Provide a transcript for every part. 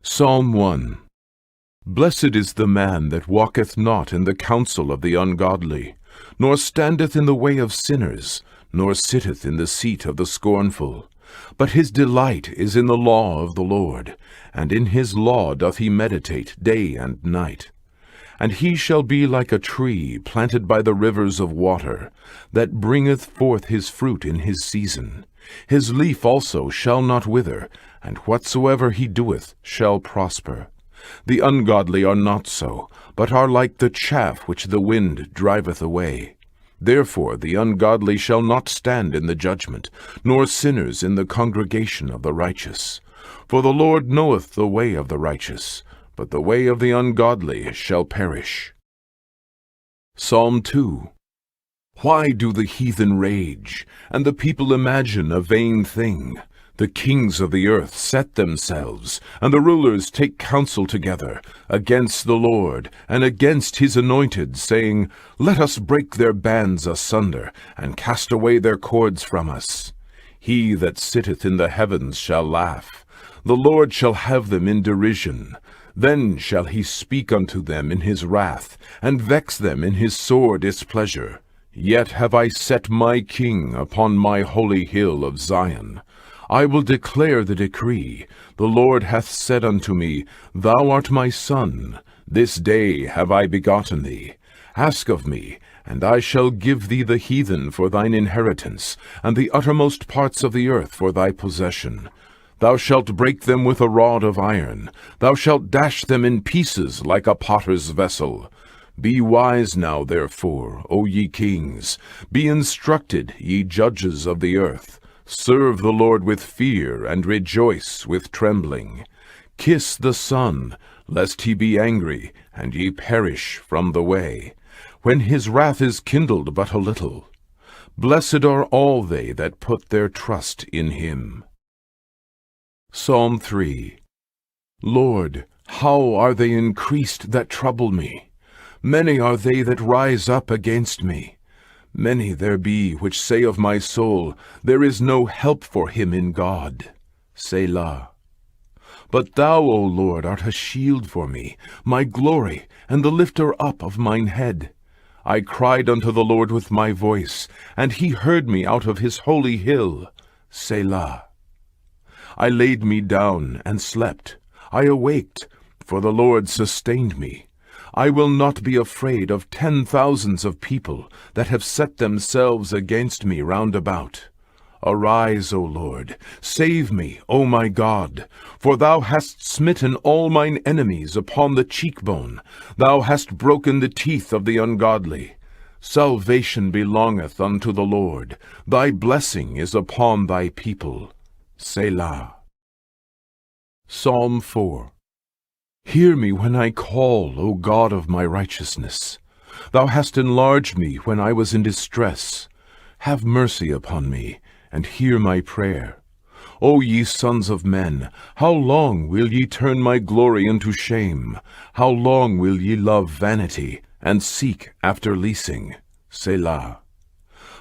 Psalm 1. Blessed is the man that walketh not in the counsel of the ungodly, nor standeth in the way of sinners, nor sitteth in the seat of the scornful. But his delight is in the law of the Lord, and in his law doth he meditate day and night. And he shall be like a tree planted by the rivers of water, that bringeth forth his fruit in his season. His leaf also shall not wither, and whatsoever he doeth shall prosper. The ungodly are not so, but are like the chaff which the wind driveth away. Therefore the ungodly shall not stand in the judgment, nor sinners in the congregation of the righteous. For the Lord knoweth the way of the righteous, but the way of the ungodly shall perish. Psalm 2. Why do the heathen rage, and the people imagine a vain thing? The kings of the earth set themselves, and the rulers take counsel together, against the Lord, and against his anointed, saying, Let us break their bands asunder, and cast away their cords from us. He that sitteth in the heavens shall laugh. The Lord shall have them in derision. Then shall he speak unto them in his wrath, and vex them in his sore displeasure. Yet have I set my king upon my holy hill of Zion. I will declare the decree. The Lord hath said unto me, Thou art my son. This day have I begotten thee. Ask of me, and I shall give thee the heathen for thine inheritance, and the uttermost parts of the earth for thy possession. Thou shalt break them with a rod of iron. Thou shalt dash them in pieces like a potter's vessel. Be wise now, therefore, O ye kings. Be instructed, ye judges of the earth. Serve the Lord with fear, and rejoice with trembling. Kiss the Son, lest he be angry, and ye perish from the way, when his wrath is kindled but a little. Blessed are all they that put their trust in him. Psalm 3. Lord, how are they increased that trouble me? Many are they that rise up against me. Many there be which say of my soul, There is no help for him in God. Selah. But thou, O Lord, art a shield for me, my glory, and the lifter up of mine head. I cried unto the Lord with my voice, and he heard me out of his holy hill. Selah. I laid me down and slept. I awaked, for the Lord sustained me. I will not be afraid of 10,000s of people that have set themselves against me round about. Arise, O Lord, save me, O my God, for thou hast smitten all mine enemies upon the cheekbone. Thou hast broken the teeth of the ungodly. Salvation belongeth unto the Lord. Thy blessing is upon thy people. Selah. Psalm 4. Hear me when I call, O God of my righteousness. Thou hast enlarged me when I was in distress. Have mercy upon me, and hear my prayer. O ye sons of men, how long will ye turn my glory into shame? How long will ye love vanity, and seek after leasing? Selah.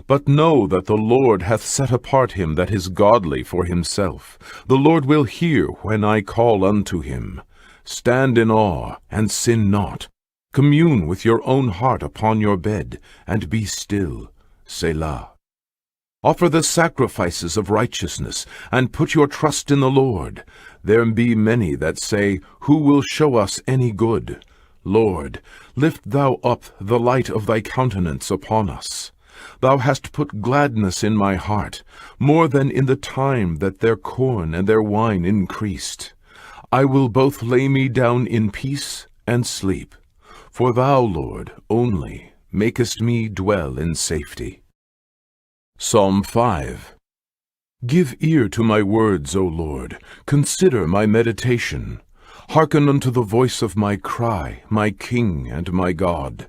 But know that the Lord hath set apart him that is godly for himself. The Lord will hear when I call unto him. Stand in awe, and sin not. Commune with your own heart upon your bed, and be still. Selah. Offer the sacrifices of righteousness, and put your trust in the Lord. There be many that say, Who will show us any good? Lord, lift thou up the light of thy countenance upon us. Thou hast put gladness in my heart, more than in the time that their corn and their wine increased. I will both lay me down in peace and sleep, for thou, Lord, only makest me dwell in safety. Psalm 5. Give ear to my words, O Lord, consider my meditation. Hearken unto the voice of my cry, my King and my God.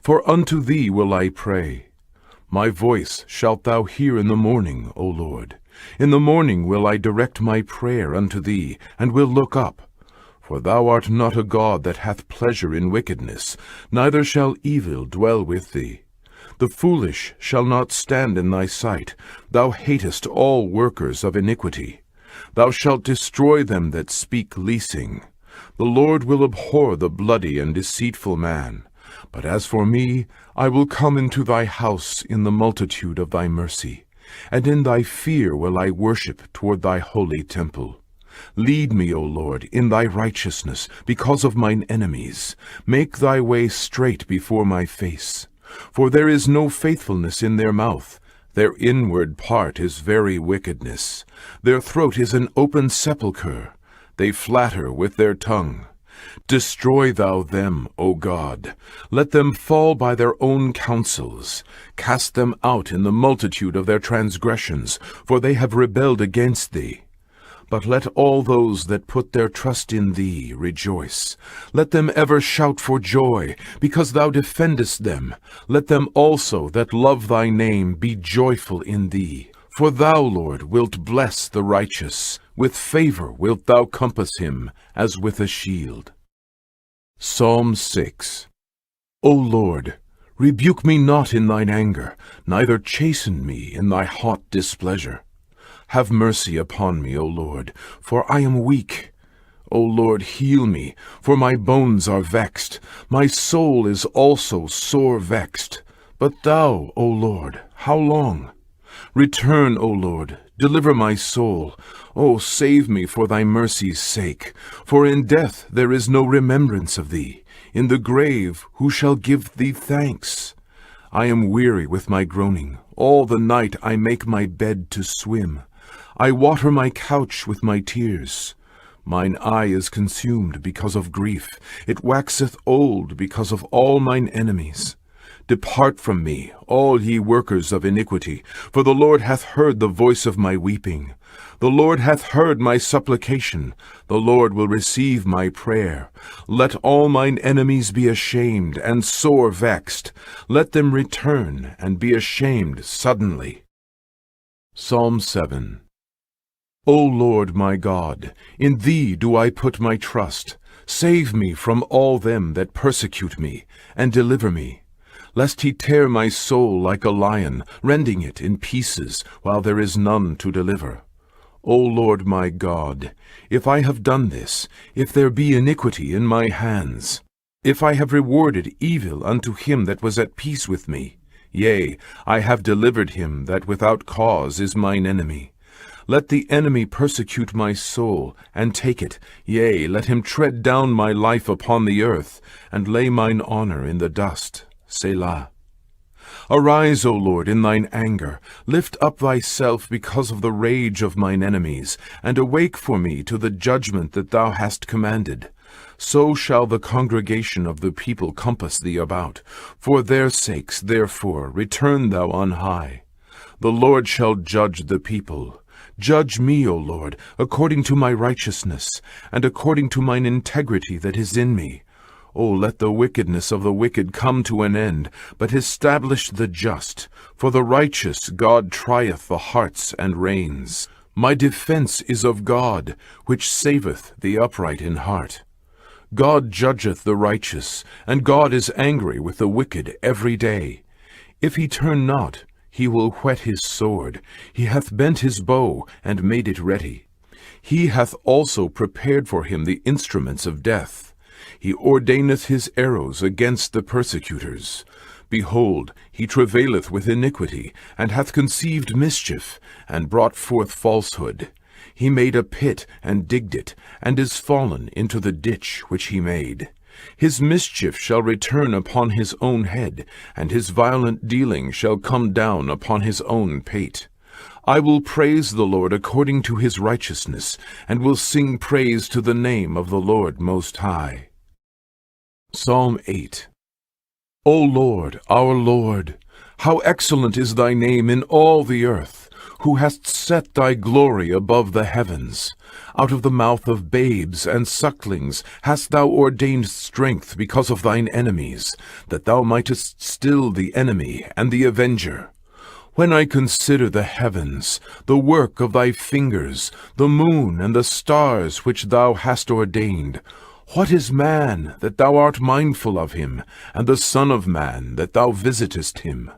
For unto thee will I pray. My voice shalt thou hear in the morning, O Lord. In the morning will I direct my prayer unto thee, and will look up. For thou art not a God that hath pleasure in wickedness, neither shall evil dwell with thee. The foolish shall not stand in thy sight. Thou hatest all workers of iniquity. Thou shalt destroy them that speak leasing. The Lord will abhor the bloody and deceitful man. But as for me, I will come into thy house in the multitude of thy mercy, and in thy fear will I worship toward thy holy temple. Lead me, O Lord, in thy righteousness, because of mine enemies. Make thy way straight before my face. For there is no faithfulness in their mouth. Their inward part is very wickedness. Their throat is an open sepulchre. They flatter with their tongue. Destroy thou them, O God. Let them fall by their own counsels. Cast them out in the multitude of their transgressions, for they have rebelled against thee. But let all those that put their trust in thee rejoice. Let them ever shout for joy, because thou defendest them. Let them also that love thy name be joyful in thee. For thou, Lord, wilt bless the righteous. With favor wilt thou compass him, as with a shield. Psalm 6. O Lord, rebuke me not in thine anger, neither chasten me in thy hot displeasure. Have mercy upon me, O Lord, for I am weak. O Lord, heal me, for my bones are vexed. My soul is also sore vexed. But thou, O Lord, how long? Return, O Lord, deliver my soul. O save me for thy mercy's sake. For in death there is no remembrance of thee. In the grave who shall give thee thanks? I am weary with my groaning. All the night I make my bed to swim. I water my couch with my tears. Mine eye is consumed because of grief. It waxeth old because of all mine enemies. Depart from me, all ye workers of iniquity, for the Lord hath heard the voice of my weeping. The Lord hath heard my supplication. The Lord will receive my prayer. Let all mine enemies be ashamed and sore vexed. Let them return and be ashamed suddenly. Psalm 7. O Lord my God, in thee do I put my trust. Save me from all them that persecute me, and deliver me. Lest he tear my soul like a lion, rending it in pieces, while there is none to deliver. O Lord my God, if I have done this, if there be iniquity in my hands, if I have rewarded evil unto him that was at peace with me, yea, I have delivered him that without cause is mine enemy. Let the enemy persecute my soul, and take it, yea, let him tread down my life upon the earth, and lay mine honor in the dust. Selah. Arise, O Lord, in thine anger. Lift up thyself because of the rage of mine enemies, and awake for me to the judgment that thou hast commanded. So shall the congregation of the people compass thee about. For their sakes, therefore, return thou on high. The Lord shall judge the people. Judge me, O Lord, according to my righteousness, and according to mine integrity that is in me. O let the wickedness of the wicked come to an end, but establish the just. For the righteous God trieth the hearts and reins. My defense is of God, which saveth the upright in heart. God judgeth the righteous, and God is angry with the wicked every day. If he turn not, he will whet his sword. He hath bent his bow, and made it ready. He hath also prepared for him the instruments of death. He ordaineth his arrows against the persecutors. Behold, he travaileth with iniquity, and hath conceived mischief, and brought forth falsehood. He made a pit, and digged it, and is fallen into the ditch which he made. His mischief shall return upon his own head, and his violent dealing shall come down upon his own pate. I will praise the Lord according to his righteousness, and will sing praise to the name of the Lord Most High. Psalm 8. O Lord, our Lord, how excellent is thy name in all the earth, who hast set thy glory above the heavens. Out of the mouth of babes and sucklings hast thou ordained strength because of thine enemies, that thou mightest still the enemy and the avenger. When I consider the heavens, the work of thy fingers, the moon and the stars which thou hast ordained, what is man, that thou art mindful of him, and the Son of Man, that thou visitest him?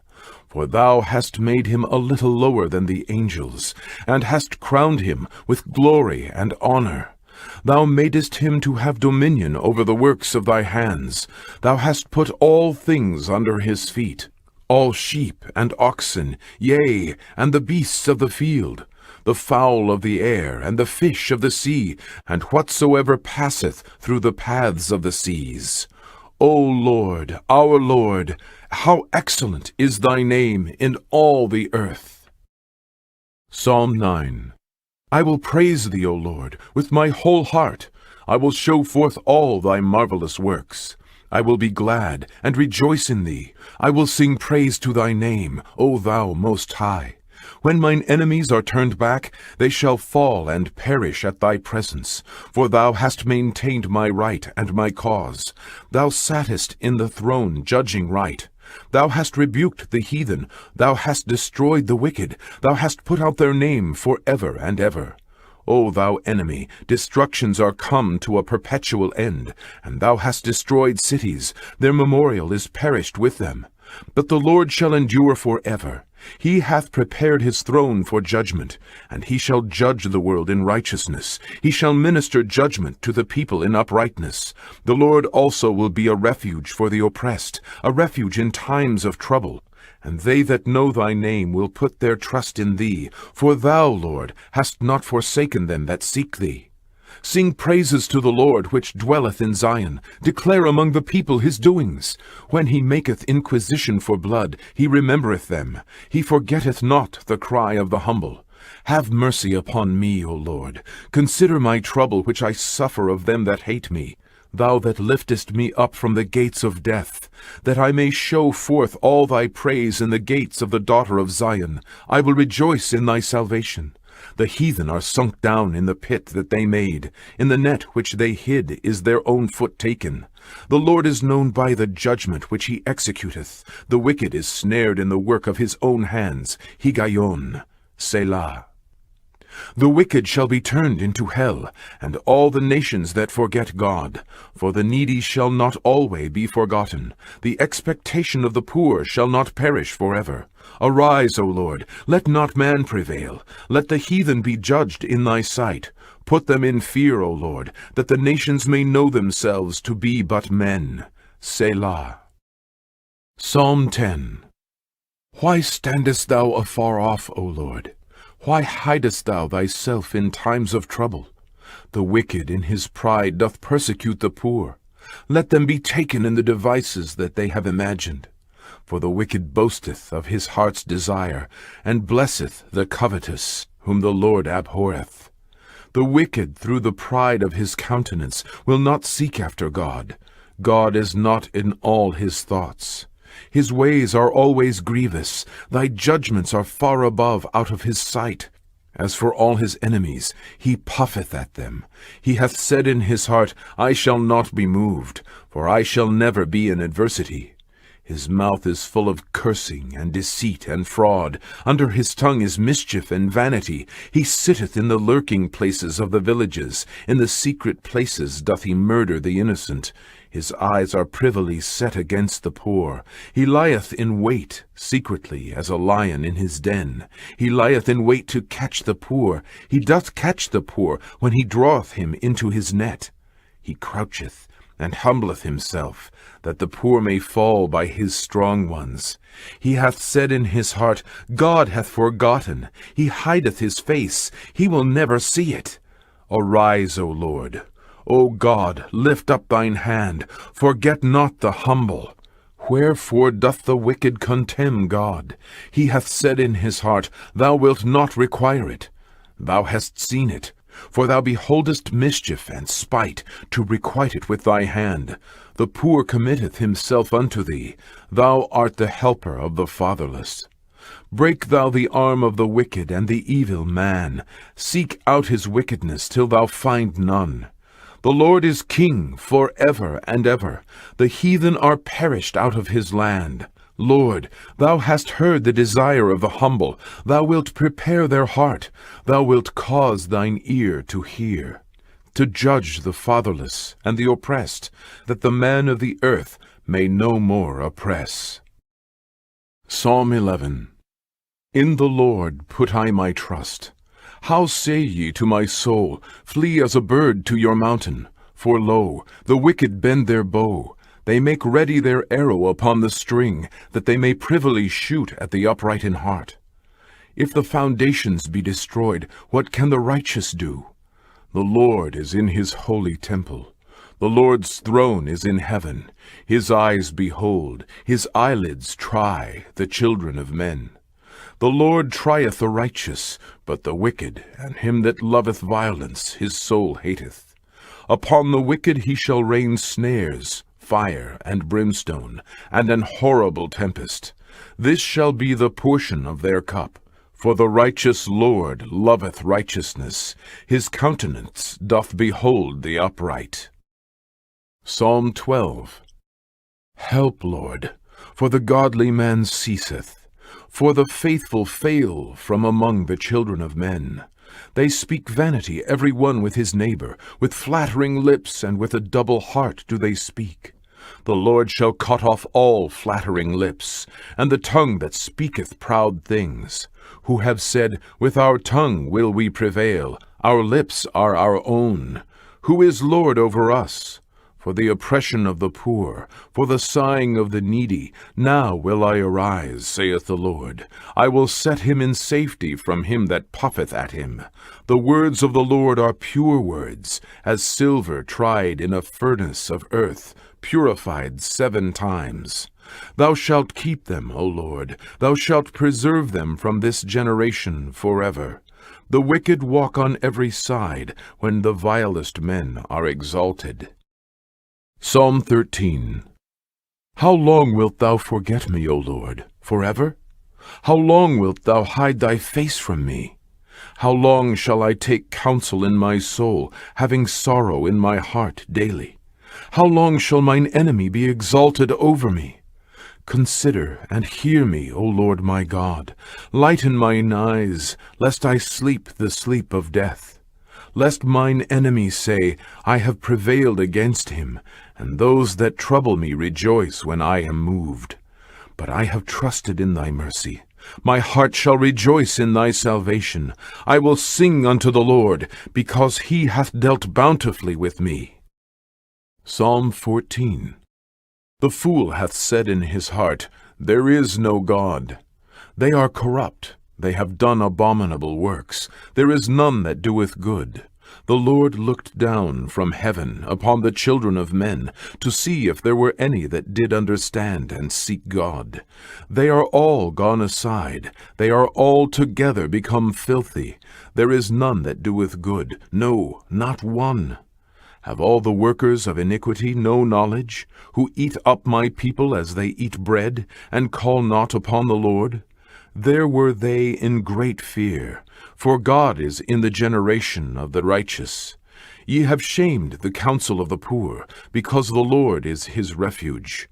For thou hast made him a little lower than the angels, and hast crowned him with glory and honor. Thou madest him to have dominion over the works of thy hands. Thou hast put all things under his feet, all sheep and oxen, yea, and the beasts of the field, the fowl of the air, and the fish of the sea, and whatsoever passeth through the paths of the seas. O Lord, our Lord, how excellent is thy name in all the earth. Psalm 9. I will praise thee, O Lord, with my whole heart. I will show forth all thy marvelous works. I will be glad and rejoice in thee. I will sing praise to thy name, O thou most high. When mine enemies are turned back, they shall fall and perish at thy presence. For thou hast maintained my right and my cause. Thou sattest in the throne, judging right. Thou hast rebuked the heathen. Thou hast destroyed the wicked. Thou hast put out their name for ever and ever. O thou enemy, destructions are come to a perpetual end, and thou hast destroyed cities. Their memorial is perished with them. But the Lord shall endure for ever. He hath prepared his throne for judgment, and he shall judge the world in righteousness. He shall minister judgment to the people in uprightness. The Lord also will be a refuge for the oppressed, a refuge in times of trouble. And they that know thy name will put their trust in thee, for thou, Lord, hast not forsaken them that seek thee. Sing praises to the Lord which dwelleth in Zion. Declare among the people his doings. When he maketh inquisition for blood, he remembereth them. He forgetteth not the cry of the humble. Have mercy upon me, O Lord. Consider my trouble which I suffer of them that hate me. Thou that liftest me up from the gates of death, that I may show forth all thy praise in the gates of the daughter of Zion. I will rejoice in thy salvation. The heathen are sunk down in the pit that they made. In the net which they hid is their own foot taken. The Lord is known by the judgment which he executeth. The wicked is snared in the work of his own hands. Higayon, Selah. The wicked shall be turned into hell, and all the nations that forget God. For the needy shall not always be forgotten. The expectation of the poor shall not perish forever. Arise, O Lord, let not man prevail. Let the heathen be judged in thy sight. Put them in fear, O Lord, that the nations may know themselves to be but men. Selah. Psalm 10. Why standest thou afar off, O Lord? Why hidest thou thyself in times of trouble? The wicked in his pride doth persecute the poor. Let them be taken in the devices that they have imagined. For the wicked boasteth of his heart's desire, and blesseth the covetous, whom the Lord abhorreth. The wicked through the pride of his countenance will not seek after God. God is not in all his thoughts. His ways are always grievous. Thy judgments are far above out of his sight. As for all his enemies, he puffeth at them. He hath said in his heart, I shall not be moved, for I shall never be in adversity. His mouth is full of cursing and deceit and fraud. Under his tongue is mischief and vanity. He sitteth in the lurking places of the villages. In the secret places doth he murder the innocent. His eyes are privily set against the poor. He lieth in wait secretly as a lion in his den. He lieth in wait to catch the poor. He doth catch the poor when he draweth him into his net. He croucheth and humbleth himself, that the poor may fall by his strong ones. He hath said in his heart, God hath forgotten. He hideth his face. He will never see it. Arise, O Lord. O God, lift up thine hand, forget not the humble. Wherefore doth the wicked contemn God? He hath said in his heart, Thou wilt not require it. Thou hast seen it, for thou beholdest mischief and spite, to requite it with thy hand. The poor committeth himself unto thee. Thou art the helper of the fatherless. Break thou the arm of the wicked and the evil man. Seek out his wickedness till thou find none. The Lord is king for ever and ever. The heathen are perished out of his land. Lord, thou hast heard the desire of the humble. Thou wilt prepare their heart. Thou wilt cause thine ear to hear, to judge the fatherless and the oppressed, that the man of the earth may no more oppress. Psalm 11. In the Lord put I my trust. How say ye to my soul, Flee as a bird to your mountain? For lo, the wicked bend their bow, they make ready their arrow upon the string, that they may privily shoot at the upright in heart. If the foundations be destroyed, what can the righteous do? The Lord is in his holy temple. The Lord's throne is in heaven. His eyes behold, his eyelids try the children of men. The Lord trieth the righteous, but the wicked and him that loveth violence his soul hateth. Upon the wicked he shall rain snares, fire and brimstone, and an horrible tempest. This shall be the portion of their cup. For the righteous Lord loveth righteousness. His countenance doth behold the upright. Psalm 12. Help, Lord, for the godly man ceaseth, for the faithful fail from among the children of men. They speak vanity every one with his neighbor, with flattering lips and with a double heart do they speak. The Lord shall cut off all flattering lips, and the tongue that speaketh proud things, who have said, With our tongue will we prevail, our lips are our own. Who is Lord over us? For the oppression of the poor, for the sighing of the needy, now will I arise, saith the Lord. I will set him in safety from him that puffeth at him. The words of the Lord are pure words, as silver tried in a furnace of earth, purified 7 times. Thou shalt keep them, O Lord, thou shalt preserve them from this generation forever. The wicked walk on every side, when the vilest men are exalted. Psalm 13. How long wilt thou forget me, O Lord, forever? How long wilt thou hide thy face from me? How long shall I take counsel in my soul, having sorrow in my heart daily? How long shall mine enemy be exalted over me? Consider and hear me, O Lord my God. Lighten mine eyes, lest I sleep the sleep of death. Lest mine enemies say, I have prevailed against him, and those that trouble me rejoice when I am moved. But I have trusted in thy mercy. My heart shall rejoice in thy salvation. I will sing unto the Lord, because he hath dealt bountifully with me. Psalm 14. The fool hath said in his heart, There is no God. They are corrupt, they have done abominable works. There is none that doeth good. The Lord looked down from heaven upon the children of men, to see if there were any that did understand and seek God. They are all gone aside, they are all together become filthy. There is none that doeth good, no, not one. Have all the workers of iniquity no knowledge, who eat up my people as they eat bread, and call not upon the Lord? There were they in great fear, for God is in the generation of the righteous. Ye have shamed the counsel of the poor, because the Lord is his refuge.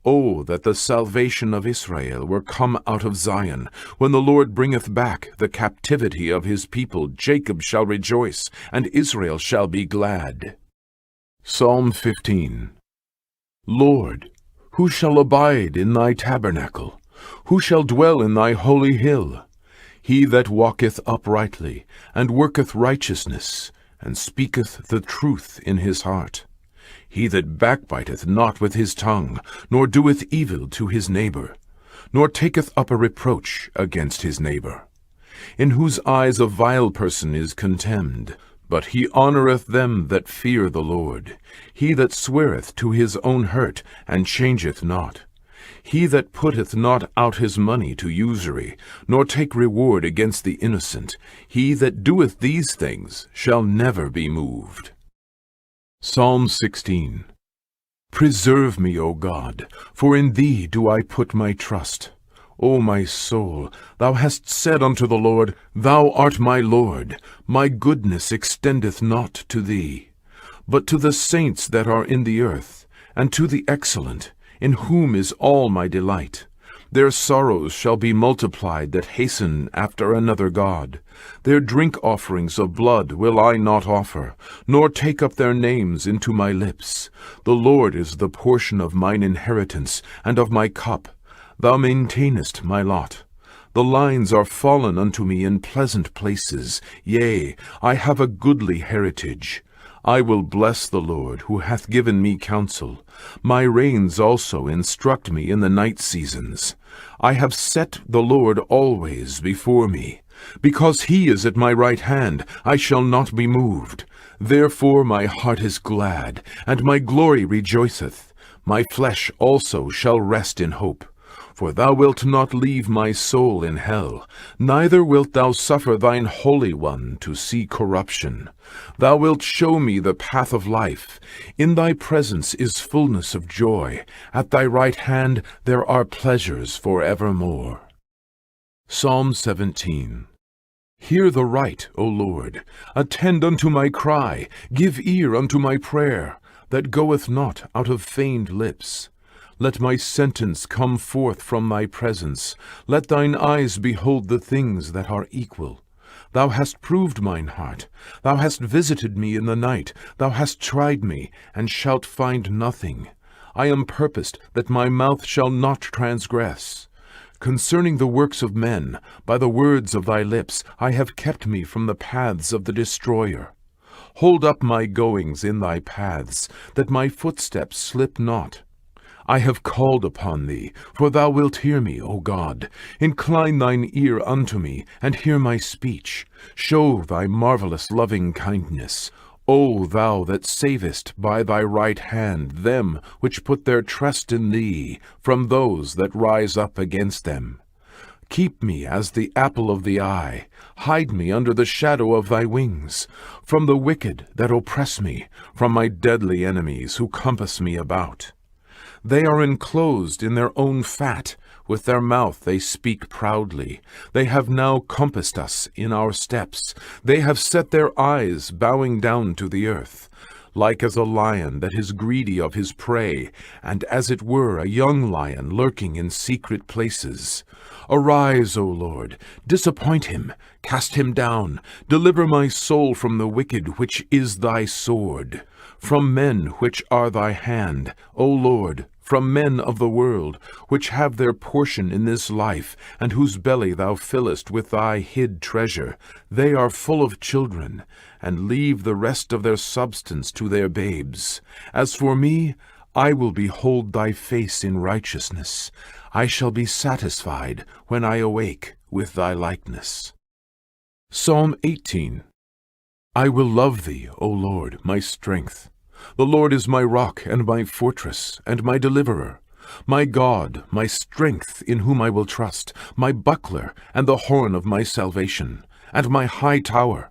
Oh, that the salvation of Israel were come out of Zion! When the Lord bringeth back the captivity of his people, Jacob shall rejoice, and Israel shall be glad. Psalm 15. Lord, who shall abide in thy tabernacle? Who shall dwell in thy holy hill? He that walketh uprightly, and worketh righteousness, and speaketh the truth in his heart. He that backbiteth not with his tongue, nor doeth evil to his neighbor, nor taketh up a reproach against his neighbor. In whose eyes a vile person is contemned, but he honoureth them that fear the Lord. He that sweareth to his own hurt, and changeth not. He that putteth not out his money to usury, nor take reward against the innocent, he that doeth these things shall never be moved. Psalm 16. Preserve me, O God, for in thee do I put my trust. O my soul, thou hast said unto the Lord, Thou art my Lord, my goodness extendeth not to thee, but to the saints that are in the earth, and to the excellent, in whom is all my delight. Their sorrows shall be multiplied that hasten after another God. Their drink offerings of blood will I not offer, nor take up their names into my lips. The Lord is the portion of mine inheritance, and of my cup. Thou maintainest my lot. The lines are fallen unto me in pleasant places. Yea, I have a goodly heritage. I will bless the Lord, who hath given me counsel. My reins also instruct me in the night seasons. I have set the Lord always before me. Because he is at my right hand, I shall not be moved. Therefore my heart is glad, and my glory rejoiceth. My flesh also shall rest in hope. For thou wilt not leave my soul in hell, neither wilt thou suffer thine Holy One to see corruption. Thou wilt show me the path of life. In thy presence is fullness of joy. At thy right hand there are pleasures for evermore. Psalm 17. Hear the right, O Lord. Attend unto my cry. Give ear unto my prayer, that goeth not out of feigned lips. Let my sentence come forth from thy presence. Let thine eyes behold the things that are equal. Thou hast proved mine heart. Thou hast visited me in the night. Thou hast tried me, and shalt find nothing. I am purposed that my mouth shall not transgress. Concerning the works of men, by the words of thy lips, I have kept me from the paths of the destroyer. Hold up my goings in thy paths, that my footsteps slip not. I have called upon thee, for thou wilt hear me, O God. Incline thine ear unto me, and hear my speech. Show thy marvelous loving kindness. O thou that savest by thy right hand them which put their trust in thee, from those that rise up against them. Keep me as the apple of the eye. Hide me under the shadow of thy wings, from the wicked that oppress me, from my deadly enemies who compass me about. They are enclosed in their own fat. With their mouth they speak proudly. They have now compassed us in our steps. They have set their eyes bowing down to the earth. Like as a lion that is greedy of his prey, and as it were a young lion lurking in secret places. Arise, O Lord, disappoint him, cast him down. Deliver my soul from the wicked, which is thy sword. From men which are thy hand, O Lord, from men of the world, which have their portion in this life, and whose belly thou fillest with thy hid treasure. They are full of children, and leave the rest of their substance to their babes. As for me, I will behold thy face in righteousness. I shall be satisfied when I awake with thy likeness. Psalm 18. I will love thee, O Lord, my strength. The Lord is my rock and my fortress and my deliverer, my God, my strength in whom I will trust, my buckler and the horn of my salvation, and my high tower.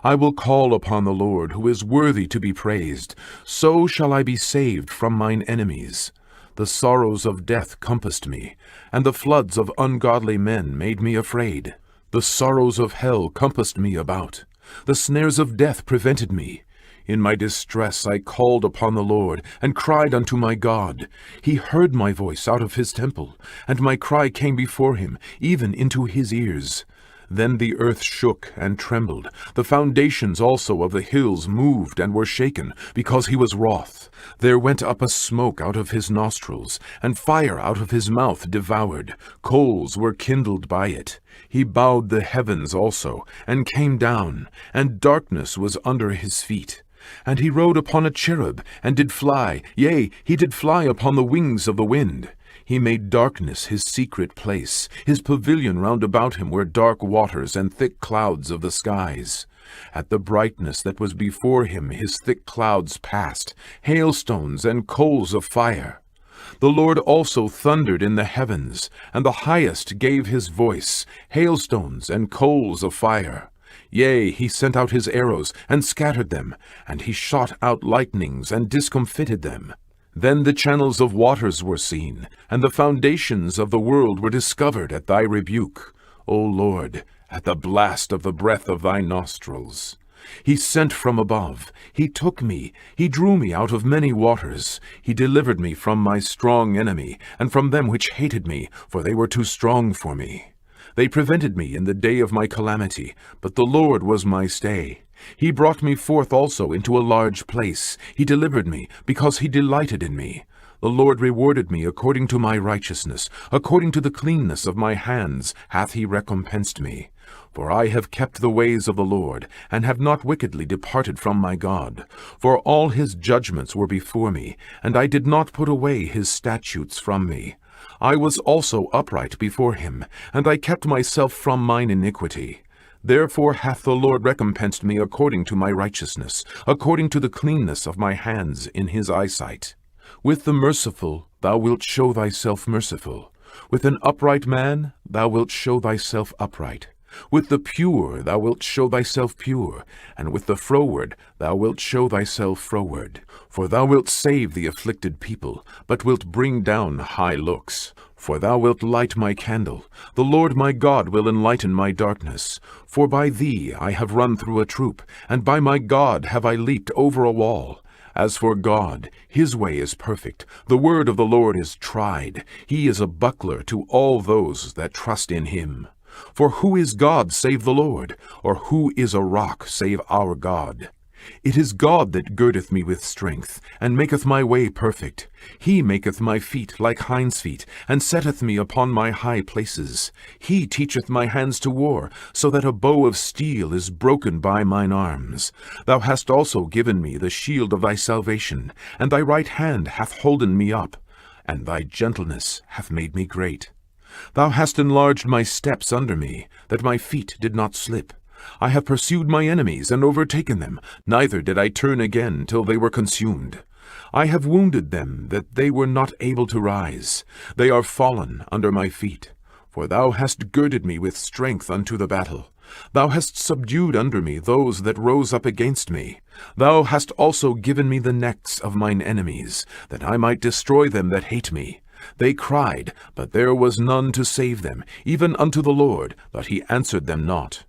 I will call upon the Lord, who is worthy to be praised. So shall I be saved from mine enemies. The sorrows of death compassed me, and the floods of ungodly men made me afraid. The sorrows of hell compassed me about. The snares of death prevented me. In my distress I called upon the Lord, and cried unto my God. He heard my voice out of his temple, and my cry came before him, even into his ears. Then the earth shook and trembled. The foundations also of the hills moved and were shaken, because he was wroth. There went up a smoke out of his nostrils, and fire out of his mouth devoured. Coals were kindled by it. He bowed the heavens also, and came down, and darkness was under his feet. And he rode upon a cherub, and did fly, yea, he did fly upon the wings of the wind. He made darkness his secret place. His pavilion round about him were dark waters and thick clouds of the skies. At the brightness that was before him his thick clouds passed, hailstones and coals of fire. The Lord also thundered in the heavens, and the highest gave his voice, hailstones and coals of fire. Yea, he sent out his arrows, and scattered them, and he shot out lightnings, and discomfited them. Then the channels of waters were seen, and the foundations of the world were discovered at thy rebuke, O Lord, at the blast of the breath of thy nostrils. He sent from above, he took me, he drew me out of many waters. He delivered me from my strong enemy, and from them which hated me, for they were too strong for me. They prevented me in the day of my calamity, but the Lord was my stay. He brought me forth also into a large place. He delivered me, because he delighted in me. The Lord rewarded me according to my righteousness, according to the cleanness of my hands hath he recompensed me. For I have kept the ways of the Lord, and have not wickedly departed from my God. For all his judgments were before me, and I did not put away his statutes from me. I was also upright before him, and I kept myself from mine iniquity. Therefore hath the Lord recompensed me according to my righteousness, according to the cleanness of my hands in his eyesight. With the merciful thou wilt show thyself merciful. With an upright man thou wilt show thyself upright. With the pure thou wilt show thyself pure, and with the froward thou wilt show thyself froward. For thou wilt save the afflicted people, but wilt bring down high looks. For thou wilt light my candle. The Lord my God will enlighten my darkness. For by thee I have run through a troop, and by my God have I leaped over a wall. As for God, his way is perfect. The word of the Lord is tried. He is a buckler to all those that trust in him. For who is God save the Lord? Or who is a rock save our God? It is God that girdeth me with strength, and maketh my way perfect. He maketh my feet like hinds' feet, and setteth me upon my high places. He teacheth my hands to war, so that a bow of steel is broken by mine arms. Thou hast also given me the shield of thy salvation, and thy right hand hath holden me up, and thy gentleness hath made me great. Thou hast enlarged my steps under me, that my feet did not slip. I have pursued my enemies and overtaken them, neither did I turn again till they were consumed. I have wounded them, that they were not able to rise. They are fallen under my feet. For thou hast girded me with strength unto the battle. Thou hast subdued under me those that rose up against me. Thou hast also given me the necks of mine enemies, that I might destroy them that hate me. They cried, but there was none to save them, even unto the Lord, but he answered them not.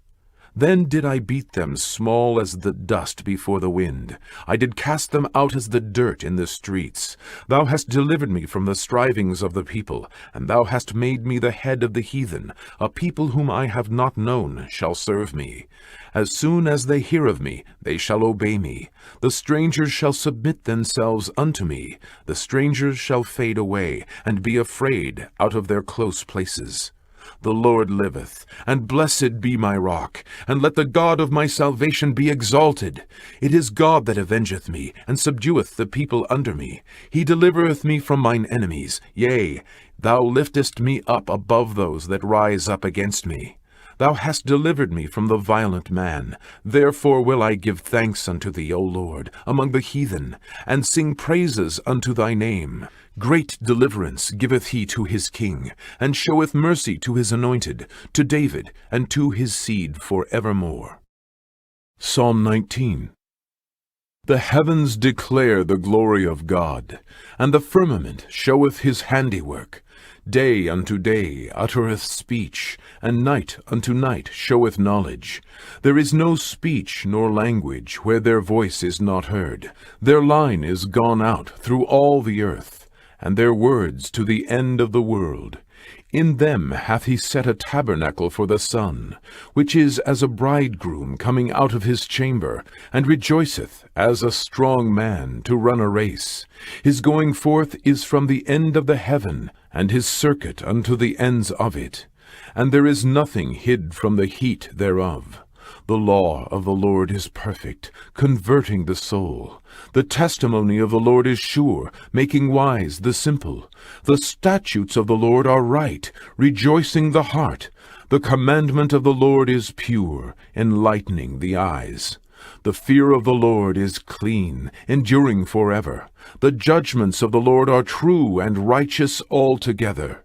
Then did I beat them small as the dust before the wind. I did cast them out as the dirt in the streets. Thou hast delivered me from the strivings of the people, and thou hast made me the head of the heathen. A people whom I have not known shall serve me. As soon as they hear of me, they shall obey me. The strangers shall submit themselves unto me. The strangers shall fade away, and be afraid out of their close places. The Lord liveth, and blessed be my rock, and let the God of my salvation be exalted. It is God that avengeth me, and subdueth the people under me. He delivereth me from mine enemies. Yea, thou liftest me up above those that rise up against me. Thou hast delivered me from the violent man. Therefore will I give thanks unto thee, O Lord, among the heathen, and sing praises unto thy name. Great deliverance giveth he to his king, and showeth mercy to his anointed, to David, and to his seed for evermore. Psalm 19. The heavens declare the glory of God, and the firmament showeth his handiwork. Day unto day uttereth speech, and night unto night showeth knowledge. There is no speech nor language where their voice is not heard. Their line is gone out through all the earth, and their words to the end of the world. In them hath he set a tabernacle for the sun, which is as a bridegroom coming out of his chamber, and rejoiceth as a strong man to run a race. His going forth is from the end of the heaven, and his circuit unto the ends of it. And there is nothing hid from the heat thereof. The law of the Lord is perfect, converting the soul. The testimony of the Lord is sure, making wise the simple. The statutes of the Lord are right, rejoicing the heart. The commandment of the Lord is pure, enlightening the eyes. The fear of the Lord is clean, enduring forever. The judgments of the Lord are true and righteous altogether.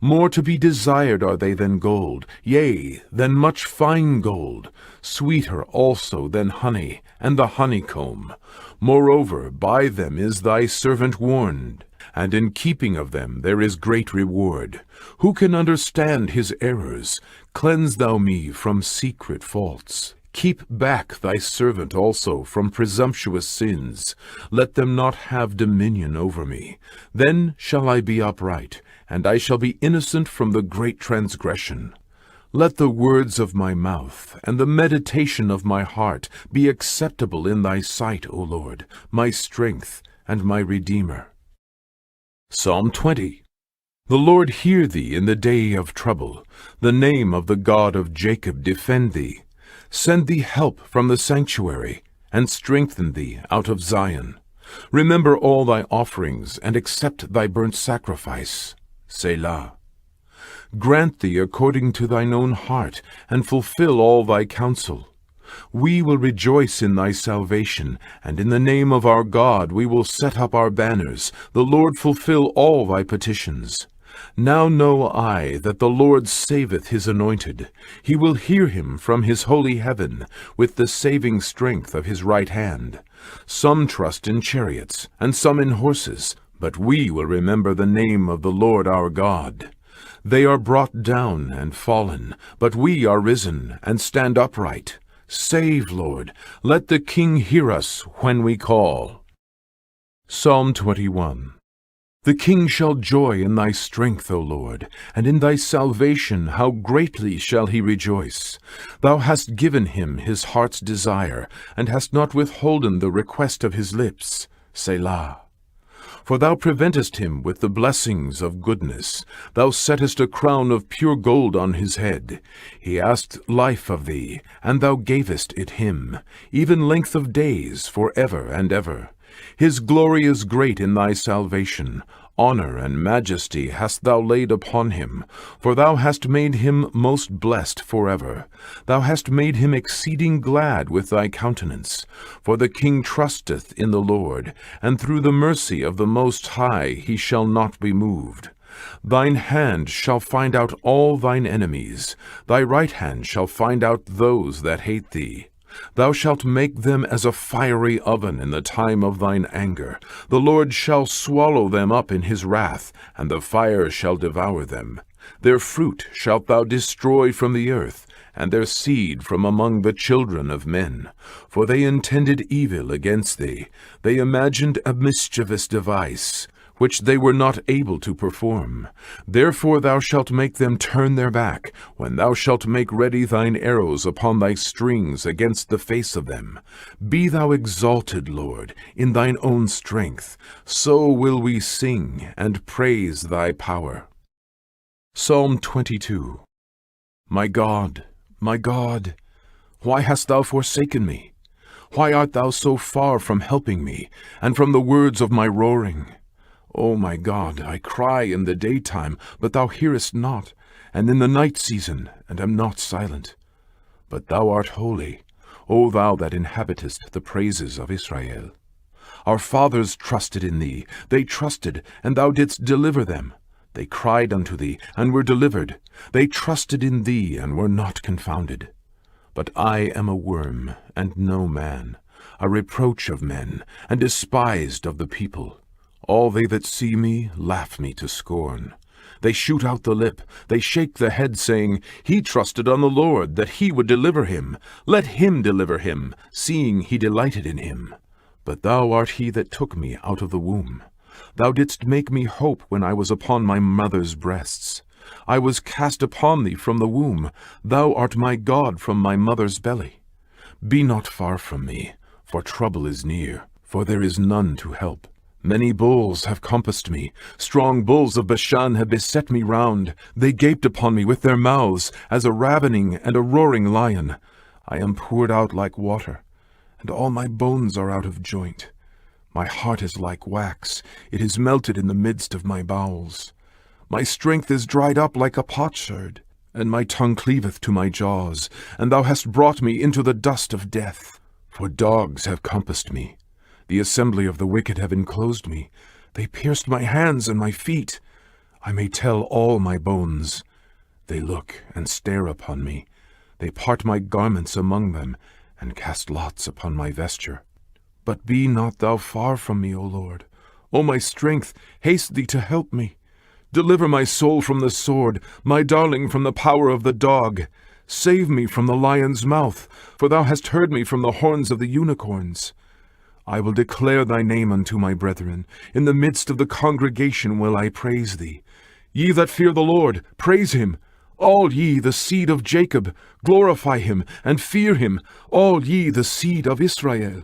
More to be desired are they than gold, yea, than much fine gold, sweeter also than honey, and the honeycomb. Moreover, by them is thy servant warned, and in keeping of them there is great reward. Who can understand his errors? Cleanse thou me from secret faults. Keep back thy servant also from presumptuous sins. Let them not have dominion over me. Then shall I be upright, and I shall be innocent from the great transgression. Let the words of my mouth and the meditation of my heart be acceptable in thy sight, O Lord, my strength and my Redeemer. Psalm 20. The Lord hear thee in the day of trouble. The name of the God of Jacob defend thee. Send thee help from the sanctuary, and strengthen thee out of Zion. Remember all thy offerings, and accept thy burnt sacrifice. Selah. Grant thee according to thine own heart, and fulfill all thy counsel. We will rejoice in thy salvation, and in the name of our God we will set up our banners. The Lord fulfill all thy petitions. Now know I that the Lord saveth his anointed. He will hear him from his holy heaven, with the saving strength of his right hand. Some trust in chariots, and some in horses, but we will remember the name of the Lord our God. They are brought down and fallen, but we are risen and stand upright. Save, Lord, let the King hear us when we call. Psalm 21. The king shall joy in thy strength, O Lord, and in thy salvation how greatly shall he rejoice. Thou hast given him his heart's desire, and hast not withholden the request of his lips. Selah. For thou preventest him with the blessings of goodness. Thou settest a crown of pure gold on his head. He asked life of thee, and thou gavest it him, even length of days for ever and ever. His glory is great in thy salvation. Honor and majesty hast thou laid upon him, for thou hast made him most blessed forever. Thou hast made him exceeding glad with thy countenance. For the king trusteth in the Lord, and through the mercy of the Most High he shall not be moved. Thine hand shall find out all thine enemies. Thy right hand shall find out those that hate thee. Thou shalt make them as a fiery oven in the time of thine anger. The Lord shall swallow them up in his wrath, and the fire shall devour them. Their fruit shalt thou destroy from the earth, and their seed from among the children of men. For they intended evil against thee. They imagined a mischievous device, which they were not able to perform. Therefore thou shalt make them turn their back, when thou shalt make ready thine arrows upon thy strings against the face of them. Be thou exalted, Lord, in thine own strength. So will we sing and praise thy power. Psalm 22. My God, why hast thou forsaken me? Why art thou so far from helping me, and from the words of my roaring? O my God, I cry in the daytime, but thou hearest not, and in the night season, and am not silent. But thou art holy, O thou that inhabitest the praises of Israel. Our fathers trusted in thee. They trusted, and thou didst deliver them. They cried unto thee, and were delivered. They trusted in thee, and were not confounded. But I am a worm, and no man, a reproach of men, and despised of the people. All they that see me laugh me to scorn. They shoot out the lip, they shake the head, saying, He trusted on the Lord, that he would deliver him. Let him deliver him, seeing he delighted in him. But thou art he that took me out of the womb. Thou didst make me hope when I was upon my mother's breasts. I was cast upon thee from the womb. Thou art my God from my mother's belly. Be not far from me, for trouble is near, for there is none to help. Many bulls have compassed me. Strong bulls of Bashan have beset me round. They gaped upon me with their mouths, as a ravening and a roaring lion. I am poured out like water, and all my bones are out of joint. My heart is like wax. It is melted in the midst of my bowels. My strength is dried up like a potsherd, and my tongue cleaveth to my jaws. And thou hast brought me into the dust of death. For dogs have compassed me. The assembly of the wicked have enclosed me. They pierced my hands and my feet. I may tell all my bones. They look and stare upon me. They part my garments among them, and cast lots upon my vesture. But be not thou far from me, O Lord. O my strength, haste thee to help me. Deliver my soul from the sword, my darling from the power of the dog. Save me from the lion's mouth, for thou hast heard me from the horns of the unicorns. I will declare thy name unto my brethren. In the midst of the congregation will I praise thee. Ye that fear the Lord, praise him. All ye the seed of Jacob, glorify him, and fear him, all ye the seed of Israel.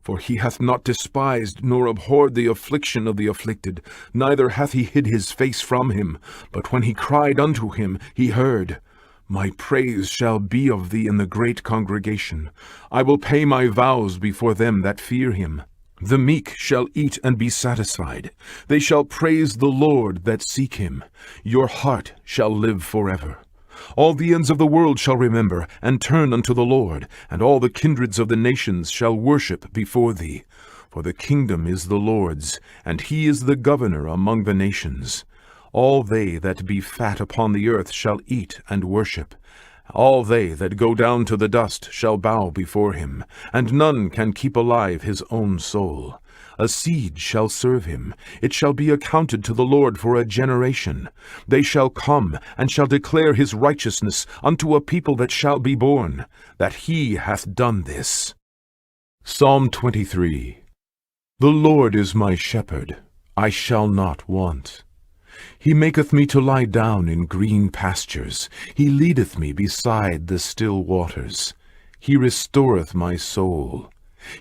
For he hath not despised nor abhorred the affliction of the afflicted, neither hath he hid his face from him. But when he cried unto him, he heard. My praise shall be of thee in the great congregation. I will pay my vows before them that fear him. The meek shall eat and be satisfied. They shall praise the Lord that seek him. Your heart shall live forever. All the ends of the world shall remember, and turn unto the Lord, and all the kindreds of the nations shall worship before thee. For the kingdom is the Lord's, and he is the governor among the nations. All they that be fat upon the earth shall eat and worship. All they that go down to the dust shall bow before him, and none can keep alive his own soul. A seed shall serve him. It shall be accounted to the Lord for a generation. They shall come, and shall declare his righteousness unto a people that shall be born, that he hath done this. Psalm 23. The Lord is my shepherd, I shall not want. He maketh me to lie down in green pastures. He leadeth me beside the still waters. He restoreth my soul.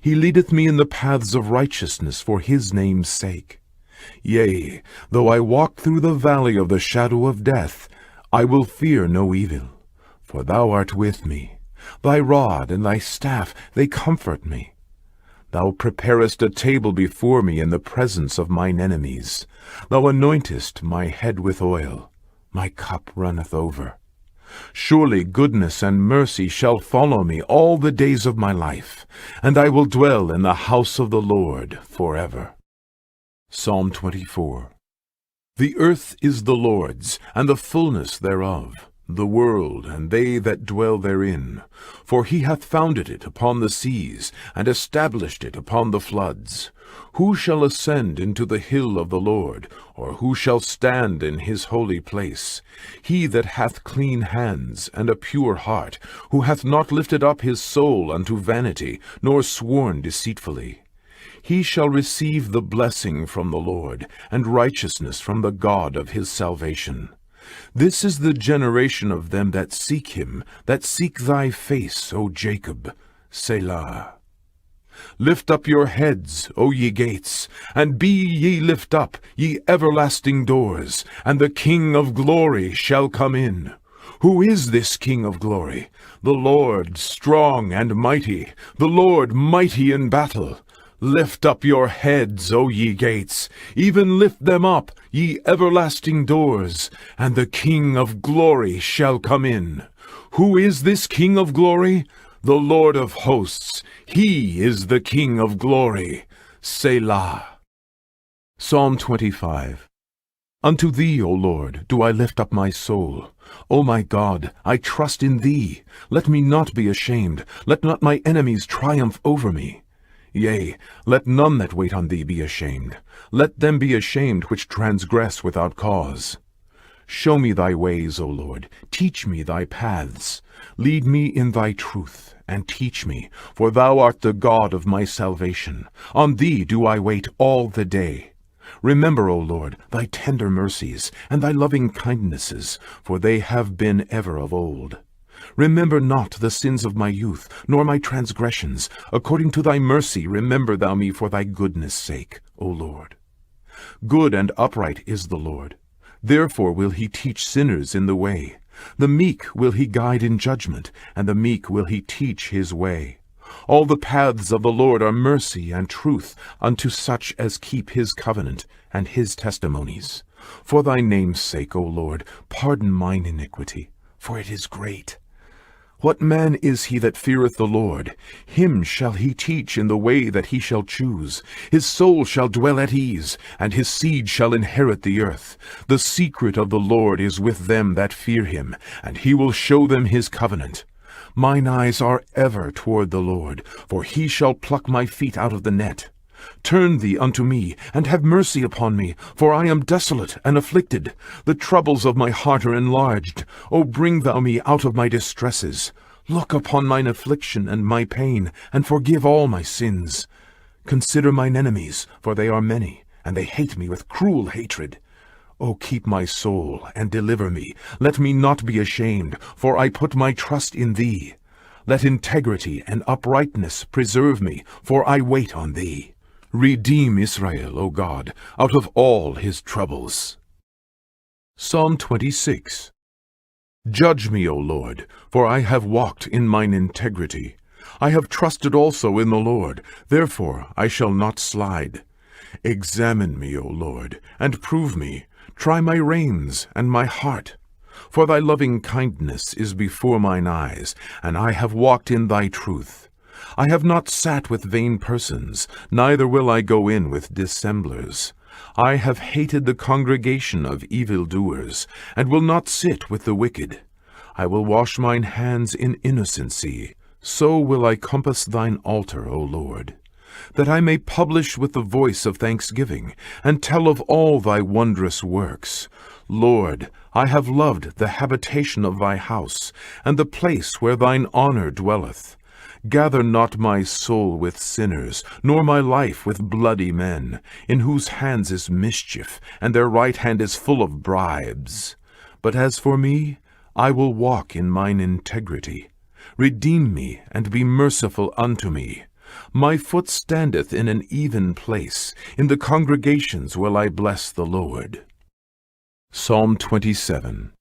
He leadeth me in the paths of righteousness for his name's sake. Yea, though I walk through the valley of the shadow of death, I will fear no evil, for thou art with me. Thy rod and thy staff, they comfort me. Thou preparest a table before me in the presence of mine enemies. Thou anointest my head with oil. My cup runneth over. Surely goodness and mercy shall follow me all the days of my life, and I will dwell in the house of the Lord forever. Psalm 24. The earth is the Lord's, and the fullness thereof, the world, and they that dwell therein. For he hath founded it upon the seas, and established it upon the floods. Who shall ascend into the hill of the Lord, or who shall stand in his holy place? He that hath clean hands and a pure heart, who hath not lifted up his soul unto vanity, nor sworn deceitfully. He shall receive the blessing from the Lord, and righteousness from the God of his salvation. This is the generation of them that seek him, that seek thy face, O Jacob. Selah. Lift up your heads, O ye gates, and be ye lift up, ye everlasting doors, and the King of glory shall come in. Who is this King of glory? The Lord strong and mighty, the Lord mighty in battle. Lift up your heads, O ye gates, even lift them up, ye everlasting doors, and the King of glory shall come in. Who is this King of glory? The Lord of hosts, he is the King of glory. Selah. Psalm 25. Unto thee, O Lord, do I lift up my soul. O my God, I trust in thee. Let me not be ashamed. Let not my enemies triumph over me. Yea, let none that wait on thee be ashamed. Let them be ashamed which transgress without cause. Show me thy ways, O Lord. Teach me thy paths. Lead me in thy truth, and teach me, for thou art the God of my salvation. On thee do I wait all the day. Remember, O Lord, thy tender mercies, and thy loving kindnesses, for they have been ever of old. Remember not the sins of my youth, nor my transgressions. According to thy mercy remember thou me for thy goodness' sake, O Lord. Good and upright is the Lord. Therefore will he teach sinners in the way. The meek will he guide in judgment, and the meek will he teach his way. All the paths of the Lord are mercy and truth unto such as keep his covenant and his testimonies. For thy name's sake, O Lord, pardon mine iniquity, for it is great. What man is he that feareth the Lord? Him shall he teach in the way that he shall choose. His soul shall dwell at ease, and his seed shall inherit the earth. The secret of the Lord is with them that fear him, and he will show them his covenant. Mine eyes are ever toward the Lord, for he shall pluck my feet out of the net. Turn thee unto me, and have mercy upon me, for I am desolate and afflicted. The troubles of my heart are enlarged. O bring thou me out of my distresses. Look upon mine affliction and my pain, and forgive all my sins. Consider mine enemies, for they are many, and they hate me with cruel hatred. O keep my soul, and deliver me. Let me not be ashamed, for I put my trust in thee. Let integrity and uprightness preserve me, for I wait on thee. Redeem Israel, O God, out of all his troubles. Psalm 26. Judge me, O Lord, for I have walked in mine integrity. I have trusted also in the Lord, therefore I shall not slide. Examine me, O Lord, and prove me. Try my reins and my heart. For thy loving kindness is before mine eyes, and I have walked in thy truth. I have not sat with vain persons, neither will I go in with dissemblers. I have hated the congregation of evildoers, and will not sit with the wicked. I will wash mine hands in innocency. So will I compass thine altar, O Lord, that I may publish with the voice of thanksgiving, and tell of all thy wondrous works. Lord, I have loved the habitation of thy house, and the place where thine honor dwelleth. Gather not my soul with sinners, nor my life with bloody men, in whose hands is mischief, and their right hand is full of bribes. But as for me, I will walk in mine integrity. Redeem me, and be merciful unto me. My foot standeth in an even place. In the congregations will I bless the Lord. Psalm 27.